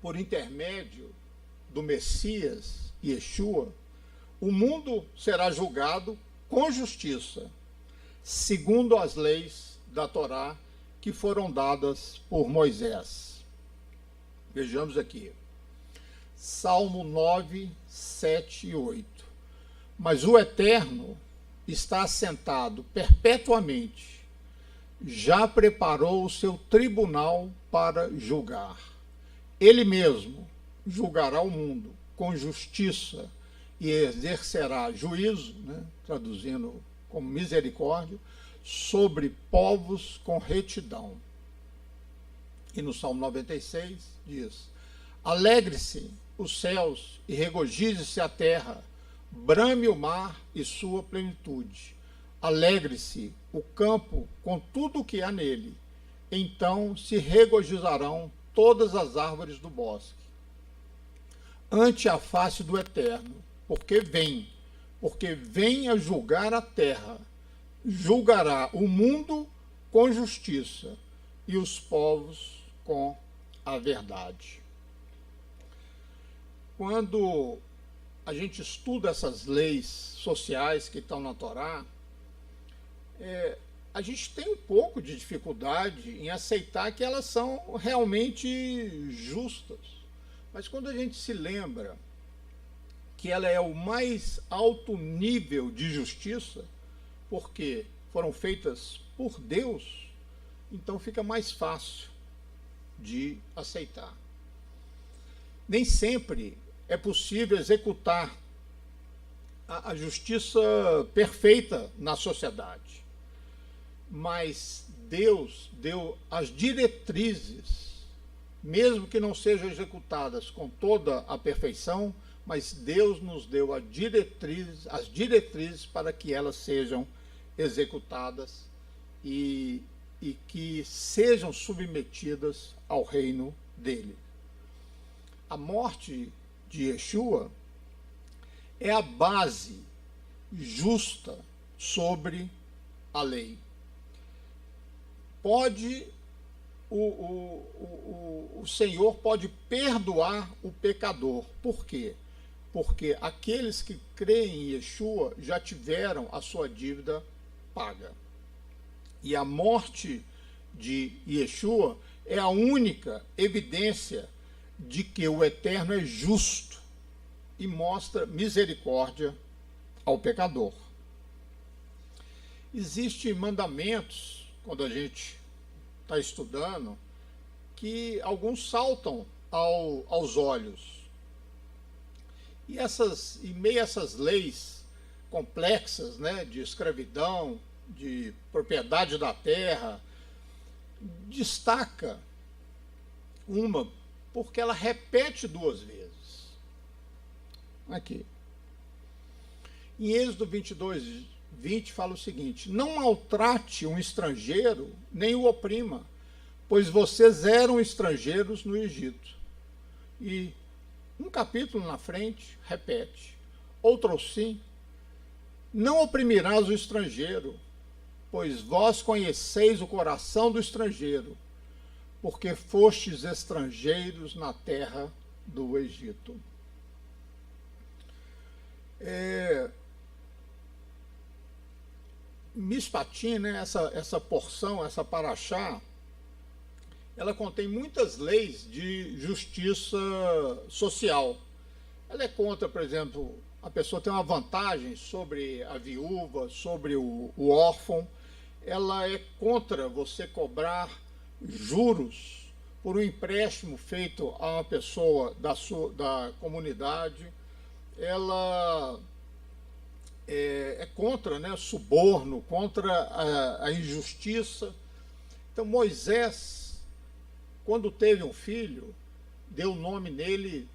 Por intermédio do Messias, Yeshua, o mundo será julgado com justiça, segundo as leis da Torá que foram dadas por Moisés. Vejamos aqui. Salmo 9, 7 e 8. Mas o Eterno está assentado perpetuamente, já preparou o seu tribunal para julgar. Ele mesmo julgará o mundo com justiça e exercerá juízo, traduzindo como misericórdia, sobre povos com retidão. E no Salmo 96 diz: alegre-se os céus e regozije-se a terra, brame o mar e sua plenitude. Alegre-se o campo com tudo o que há nele. Então se regozijarão todas as árvores do bosque ante a face do Eterno, porque vem a julgar a terra, julgará o mundo com justiça e os povos com a verdade. Quando a gente estuda essas leis sociais que estão na Torá, a gente tem um pouco de dificuldade em aceitar que elas são realmente justas. Mas quando a gente se lembra que ela é o mais alto nível de justiça, porque foram feitas por Deus, então fica mais fácil de aceitar. Nem sempre é possível executar a justiça perfeita na sociedade, mas Deus deu as diretrizes, mesmo que não sejam executadas com toda a perfeição, mas Deus nos deu as diretrizes para que elas sejam executadas e que sejam submetidas ao reino dele. A morte de Yeshua é a base justa sobre a lei. O Senhor pode perdoar o pecador. Por quê? Porque aqueles que creem em Yeshua já tiveram a sua dívida paga. E a morte de Yeshua é a única evidência de que o Eterno é justo e mostra misericórdia ao pecador. Existem mandamentos, quando a gente está estudando, que alguns saltam aos olhos. E meio a essas leis complexas, de escravidão, de propriedade da terra, destaca uma, porque ela repete duas vezes. Aqui. Em Êxodo 22, 20 fala o seguinte: não maltrate um estrangeiro, nem o oprima, pois vocês eram estrangeiros no Egito. E um capítulo na frente repete: outro sim, não oprimirás o estrangeiro, pois vós conheceis o coração do estrangeiro, porque fostes estrangeiros na terra do Egito. Mishpatim, essa porção, essa paraxá, ela contém muitas leis de justiça social. Ela é contra, por exemplo, a pessoa tem uma vantagem sobre a viúva, sobre o órfão. Ela é contra você cobrar juros por um empréstimo feito a uma pessoa da comunidade. Ela é contra, né, suborno, contra a injustiça. Então Moisés, quando teve um filho, deu o nome nele,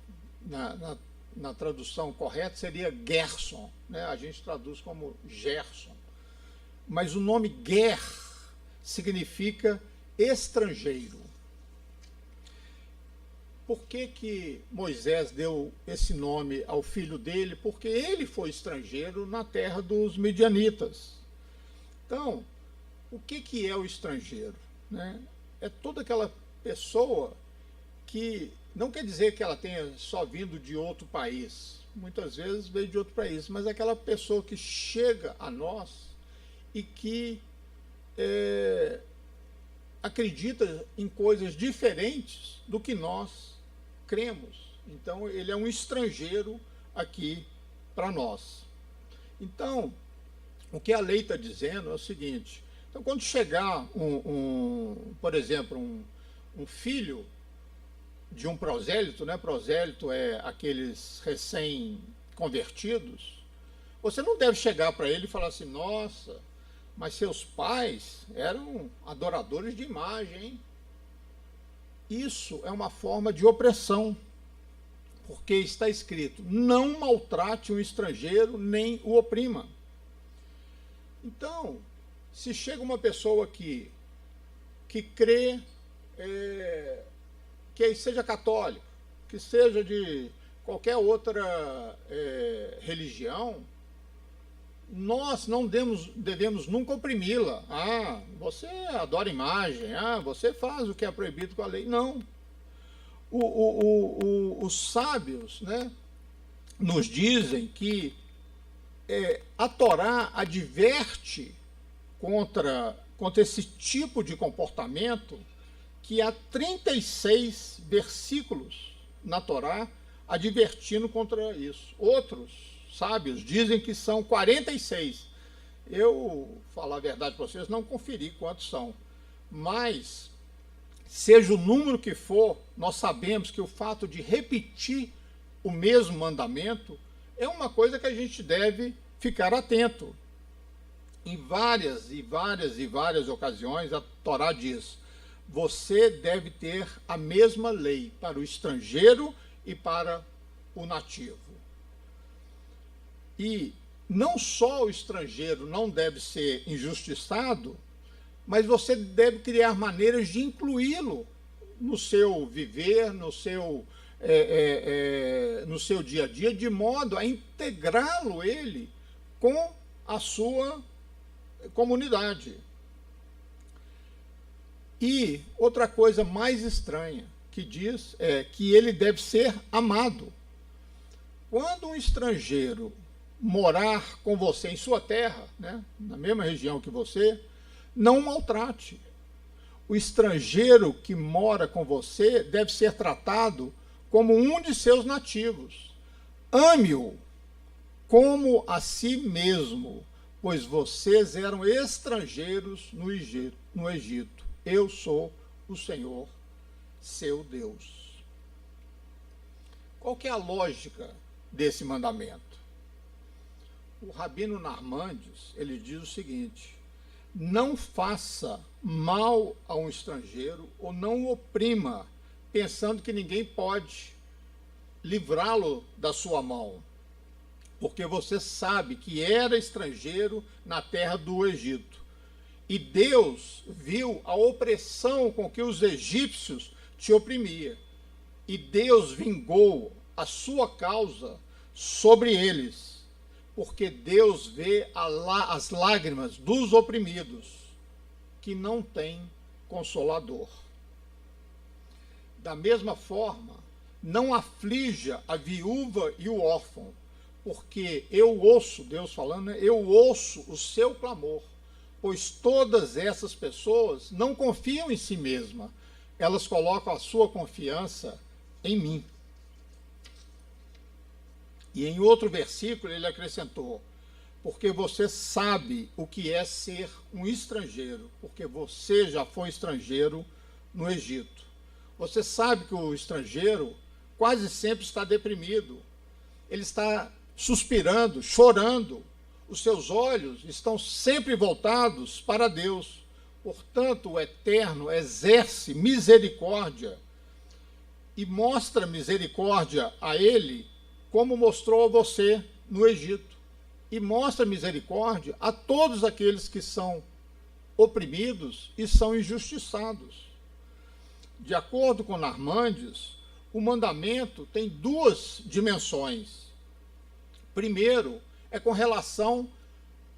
na tradução correta seria Gerson, né? A gente traduz como Gerson. Mas o nome Ger significa estrangeiro. Por que Moisés deu esse nome ao filho dele? Porque ele foi estrangeiro na terra dos midianitas. Então, o que é o estrangeiro, né? É toda aquela pessoa que não quer dizer que ela tenha só vindo de outro país. Muitas vezes veio de outro país, mas é aquela pessoa que chega a nós e que acredita em coisas diferentes do que nós cremos. Então, ele é um estrangeiro aqui para nós. Então, o que a lei está dizendo é o seguinte: então, quando chegar, por exemplo, um filho de um prosélito, né? Prosélito é aqueles recém-convertidos, você não deve chegar para ele e falar assim: nossa, mas seus pais eram adoradores de imagem, hein? Isso é uma forma de opressão, porque está escrito: não maltrate um estrangeiro, nem o oprima. Então, se chega uma pessoa aqui que crê, que seja católico, que seja de qualquer outra religião, nós não devemos nunca oprimi-la. Ah, você adora imagem, você faz o que é proibido com a lei. Não. Os sábios, né, nos dizem que a Torá adverte contra esse tipo de comportamento, que há 36 versículos na Torá advertindo contra isso. Outros sábios dizem que são 46. Eu, falar a verdade para vocês, não conferi quantos são. Mas, seja o número que for, nós sabemos que o fato de repetir o mesmo mandamento é uma coisa que a gente deve ficar atento. Em várias ocasiões, a Torá diz: você deve ter a mesma lei para o estrangeiro e para o nativo. E não só o estrangeiro não deve ser injustiçado, mas você deve criar maneiras de incluí-lo no seu viver, no seu dia a dia, de modo a integrá-lo ele com a sua comunidade. E outra coisa mais estranha que diz é que ele deve ser amado. Quando um estrangeiro morar com você em sua terra, né, na mesma região que você, não maltrate. O estrangeiro que mora com você deve ser tratado como um de seus nativos. Ame-o como a si mesmo, pois vocês eram estrangeiros no Egito. Eu sou o Senhor, seu Deus. Qual que é a lógica desse mandamento? O Rabino Narmandes, ele diz o seguinte: não faça mal a um estrangeiro ou não o oprima, pensando que ninguém pode livrá-lo da sua mão, porque você sabe que era estrangeiro na terra do Egito. E Deus viu a opressão com que os egípcios te oprimiam. E Deus vingou a sua causa sobre eles, porque Deus vê as lágrimas dos oprimidos, que não têm consolador. Da mesma forma, não aflija a viúva e o órfão, porque eu ouço, Deus falando, eu ouço o seu clamor, pois todas essas pessoas não confiam em si mesmas, elas colocam a sua confiança em mim. E em outro versículo ele acrescentou: porque você sabe o que é ser um estrangeiro, porque você já foi estrangeiro no Egito. Você sabe que o estrangeiro quase sempre está deprimido, ele está suspirando, chorando, Os seus olhos estão sempre voltados para Deus. Portanto, o Eterno exerce misericórdia e mostra misericórdia a ele, como mostrou a você no Egito. E mostra misericórdia a todos aqueles que são oprimidos e são injustiçados. De acordo com Narmandes, o mandamento tem duas dimensões. Primeiro, é com relação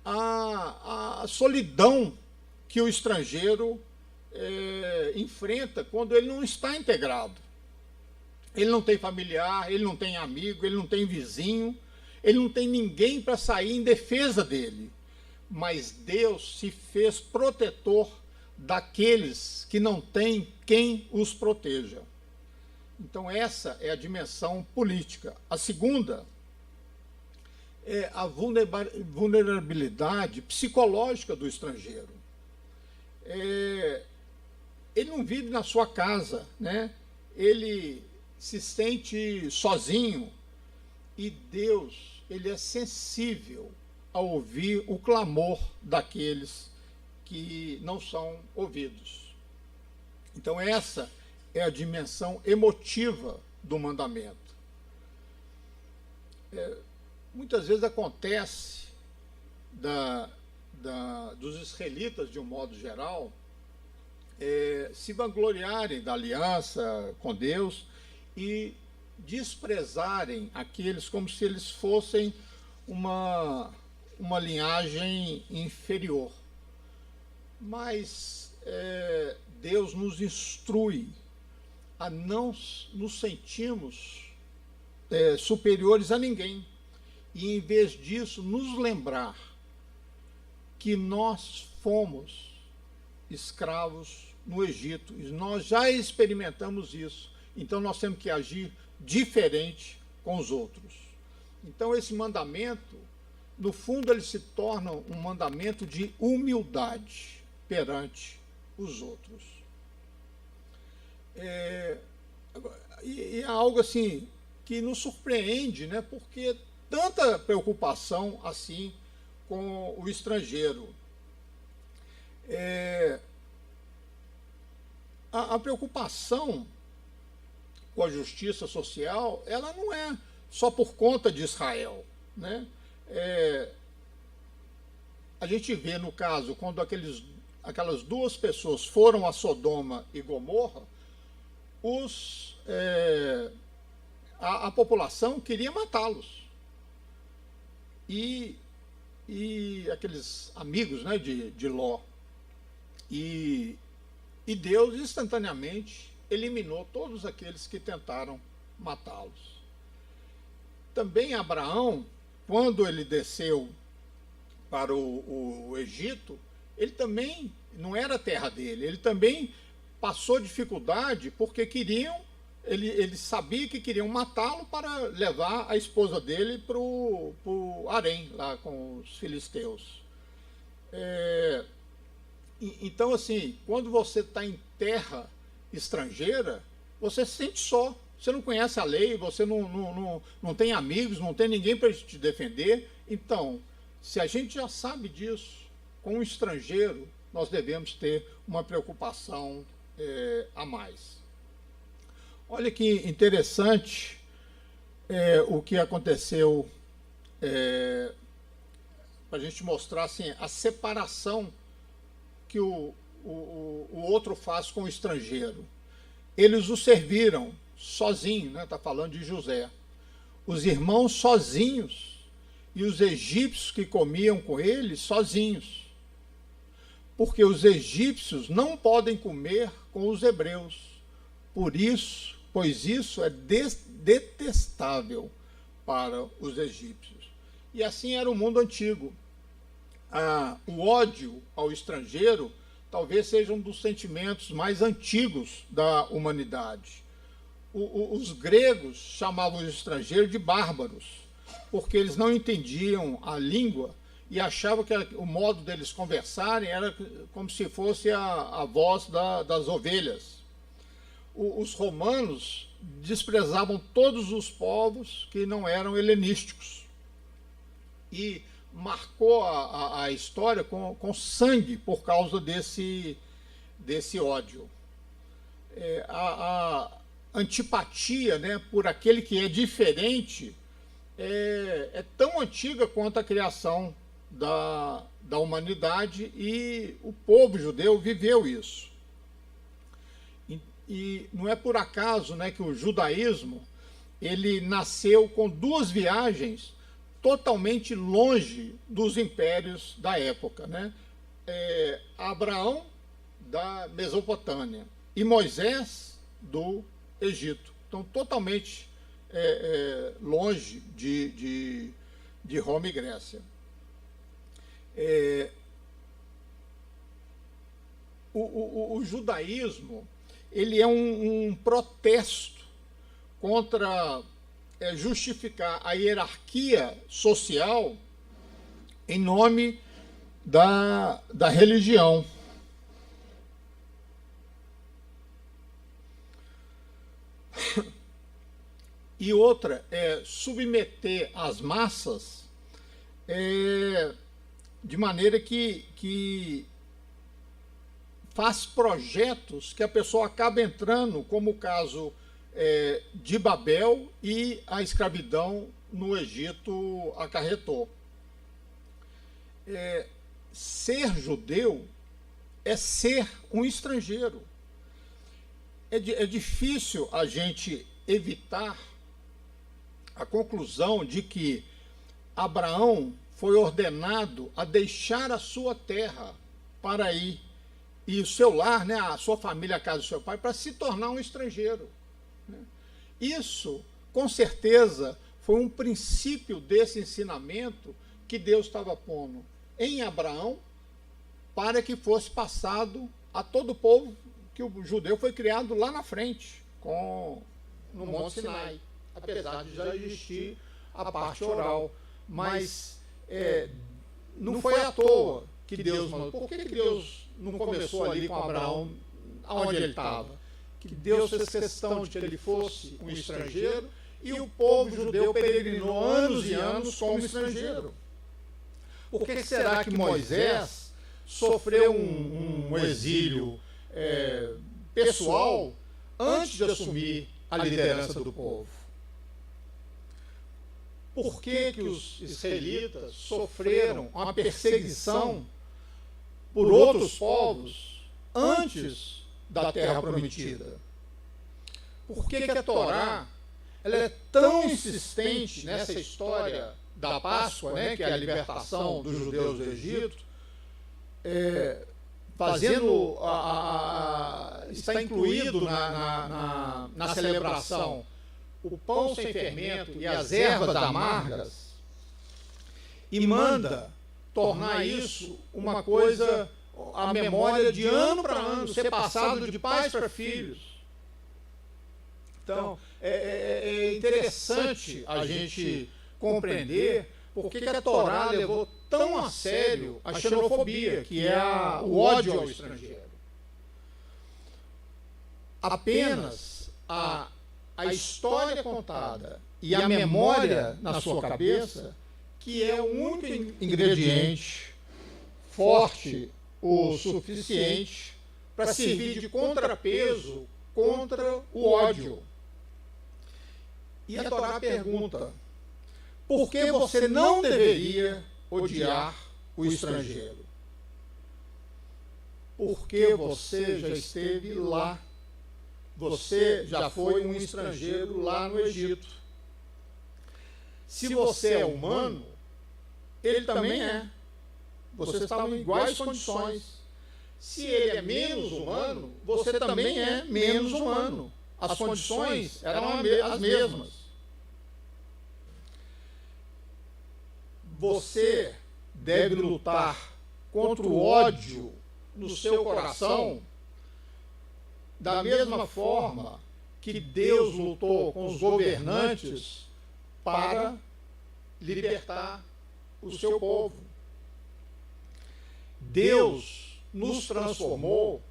à solidão que o estrangeiro enfrenta quando ele não está integrado. Ele não tem familiar, ele não tem amigo, ele não tem vizinho, ele não tem ninguém para sair em defesa dele. Mas Deus se fez protetor daqueles que não têm quem os proteja. Então essa é a dimensão política. A segunda é a vulnerabilidade psicológica do estrangeiro. Ele não vive na sua casa, né? Ele se sente sozinho, e Deus, ele é sensível a ouvir o clamor daqueles que não são ouvidos. Então essa é a dimensão emotiva do mandamento. Muitas vezes acontece dos israelitas, de um modo geral, se vangloriarem da aliança com Deus e desprezarem aqueles como se eles fossem uma linhagem inferior. Mas Deus nos instrui a não nos sentirmos superiores a ninguém. E, em vez disso, nos lembrar que nós fomos escravos no Egito. E nós já experimentamos isso. Então, nós temos que agir diferente com os outros. Então, esse mandamento, no fundo, ele se torna um mandamento de humildade perante os outros. E é algo assim que nos surpreende, né? Porque tanta preocupação assim com o estrangeiro. A preocupação com a justiça social, ela não é só por conta de Israel, né? A gente vê, no caso, quando aquelas duas pessoas foram a Sodoma e Gomorra, a população queria matá-los. E aqueles amigos, né, de Ló. E Deus instantaneamente eliminou todos aqueles que tentaram matá-los. Também Abraão, quando ele desceu para o Egito, ele também não era a terra dele, ele também passou dificuldade porque ele sabia que queriam matá-lo para levar a esposa dele para o harém, lá com os filisteus. Então, assim, quando você está em terra estrangeira, você se sente só. Você não conhece a lei, você não tem amigos, não tem ninguém para te defender. Então, se a gente já sabe disso, com o estrangeiro, nós devemos ter uma preocupação a mais. Olha que interessante o que aconteceu, para a gente mostrar assim, a separação que o outro faz com o estrangeiro. Eles o serviram sozinho, né? Está falando de José. Os irmãos sozinhos e os egípcios que comiam com eles sozinhos. Porque os egípcios não podem comer com os hebreus. Pois isso é detestável para os egípcios. E assim era o mundo antigo. O ódio ao estrangeiro talvez seja um dos sentimentos mais antigos da humanidade. Os gregos chamavam os estrangeiros de bárbaros, porque eles não entendiam a língua e achavam que o modo deles conversarem era como se fosse a voz das ovelhas. Os romanos desprezavam todos os povos que não eram helenísticos. E marcou a história com sangue por causa desse ódio. A antipatia, né, por aquele que é diferente é tão antiga quanto a criação da humanidade, e o povo judeu viveu isso. E não é por acaso, né, que o judaísmo ele nasceu com duas viagens totalmente longe dos impérios da época, né? Abraão, da Mesopotâmia, e Moisés, do Egito. Então, totalmente longe de Roma e Grécia. O judaísmo ele é um protesto contra justificar a hierarquia social em nome da religião. E outra é submeter as massas de maneira que faz projetos que a pessoa acaba entrando, como o caso de Babel e a escravidão no Egito acarretou. Ser judeu é ser um estrangeiro. É difícil a gente evitar a conclusão de que Abraão foi ordenado a deixar a sua terra para ir, e o seu lar, né, a sua família, a casa do seu pai, para se tornar um estrangeiro. Isso, com certeza, foi um princípio desse ensinamento que Deus estava pondo em Abraão para que fosse passado a todo o povo, que o judeu foi criado lá na frente, no Monte Sinai, apesar de já existir a parte oral. Mas não foi à toa que Deus mandou. Por que Deus não começou ali com Abraão, onde ele estava? Que Deus fez questão de que ele fosse um estrangeiro, e o povo judeu peregrinou anos e anos como estrangeiro. Por que será que Moisés sofreu um exílio pessoal antes de assumir a liderança do povo? Por que os israelitas sofreram uma perseguição por outros povos antes da Terra Prometida? Por que a Torá ela é tão insistente nessa história da Páscoa, né, que é a libertação dos judeus do Egito, está incluído na celebração o pão sem fermento e as ervas amargas, e manda tornar isso uma coisa, a memória de ano para ano, ser passado de pais para filhos. Então, é interessante a gente compreender por que a Torá levou tão a sério a xenofobia, que é o ódio ao estrangeiro. Apenas a história contada e a memória na sua cabeça, que é o único ingrediente forte o suficiente para servir de contrapeso contra o ódio. E a Torá pergunta: por que você não deveria odiar o estrangeiro? Porque você já esteve lá. Você já foi um estrangeiro lá no Egito. Se você é humano, ele também é. Vocês estavam em iguais condições. Se ele é menos humano, você também é menos humano. As condições eram as mesmas. Você deve lutar contra o ódio no seu coração da mesma forma que Deus lutou com os governantes para libertar o seu povo. Deus nos transformou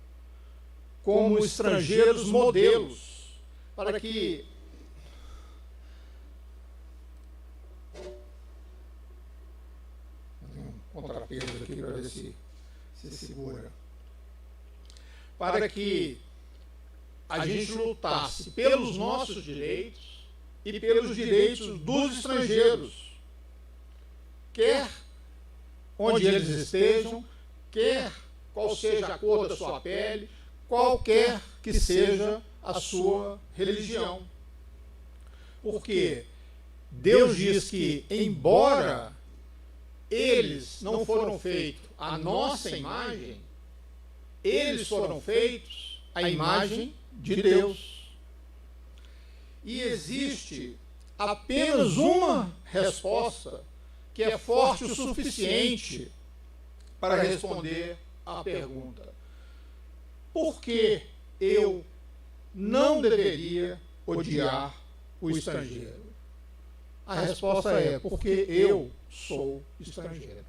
como estrangeiros modelos, para que contrapeso aqui para ver se segura. Para que a gente lutasse pelos nossos direitos e pelos direitos dos estrangeiros, quer onde eles estejam, quer qual seja a cor da sua pele, qualquer que seja a sua religião. Porque Deus diz que, embora eles não foram feitos à nossa imagem, eles foram feitos à imagem de Deus. E existe apenas uma resposta que é forte o suficiente para responder à pergunta: por que eu não deveria odiar o estrangeiro? A resposta é: porque eu sou estrangeiro.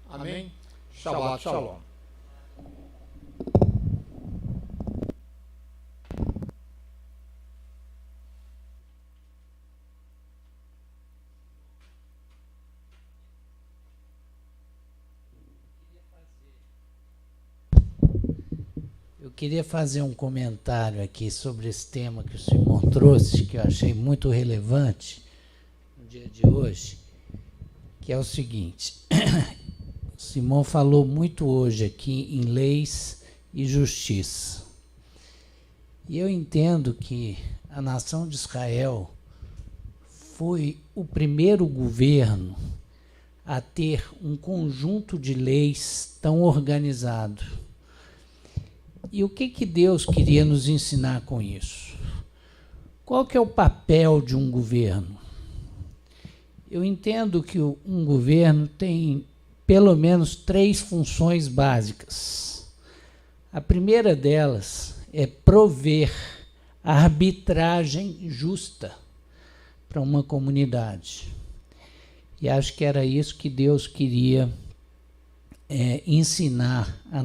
Amém? Shabbat Shalom. Eu queria fazer um comentário aqui sobre esse tema que o Simão trouxe, que eu achei muito relevante no dia de hoje, que é o seguinte: o Simão falou muito hoje aqui em leis e justiça. E eu entendo que a nação de Israel foi o primeiro governo a ter um conjunto de leis tão organizado. E o que Deus queria nos ensinar com isso? Qual que é o papel de um governo? Eu entendo que um governo tem pelo menos 3 funções básicas. A primeira delas é prover a arbitragem justa para uma comunidade. E acho que era isso que Deus queria ensinar a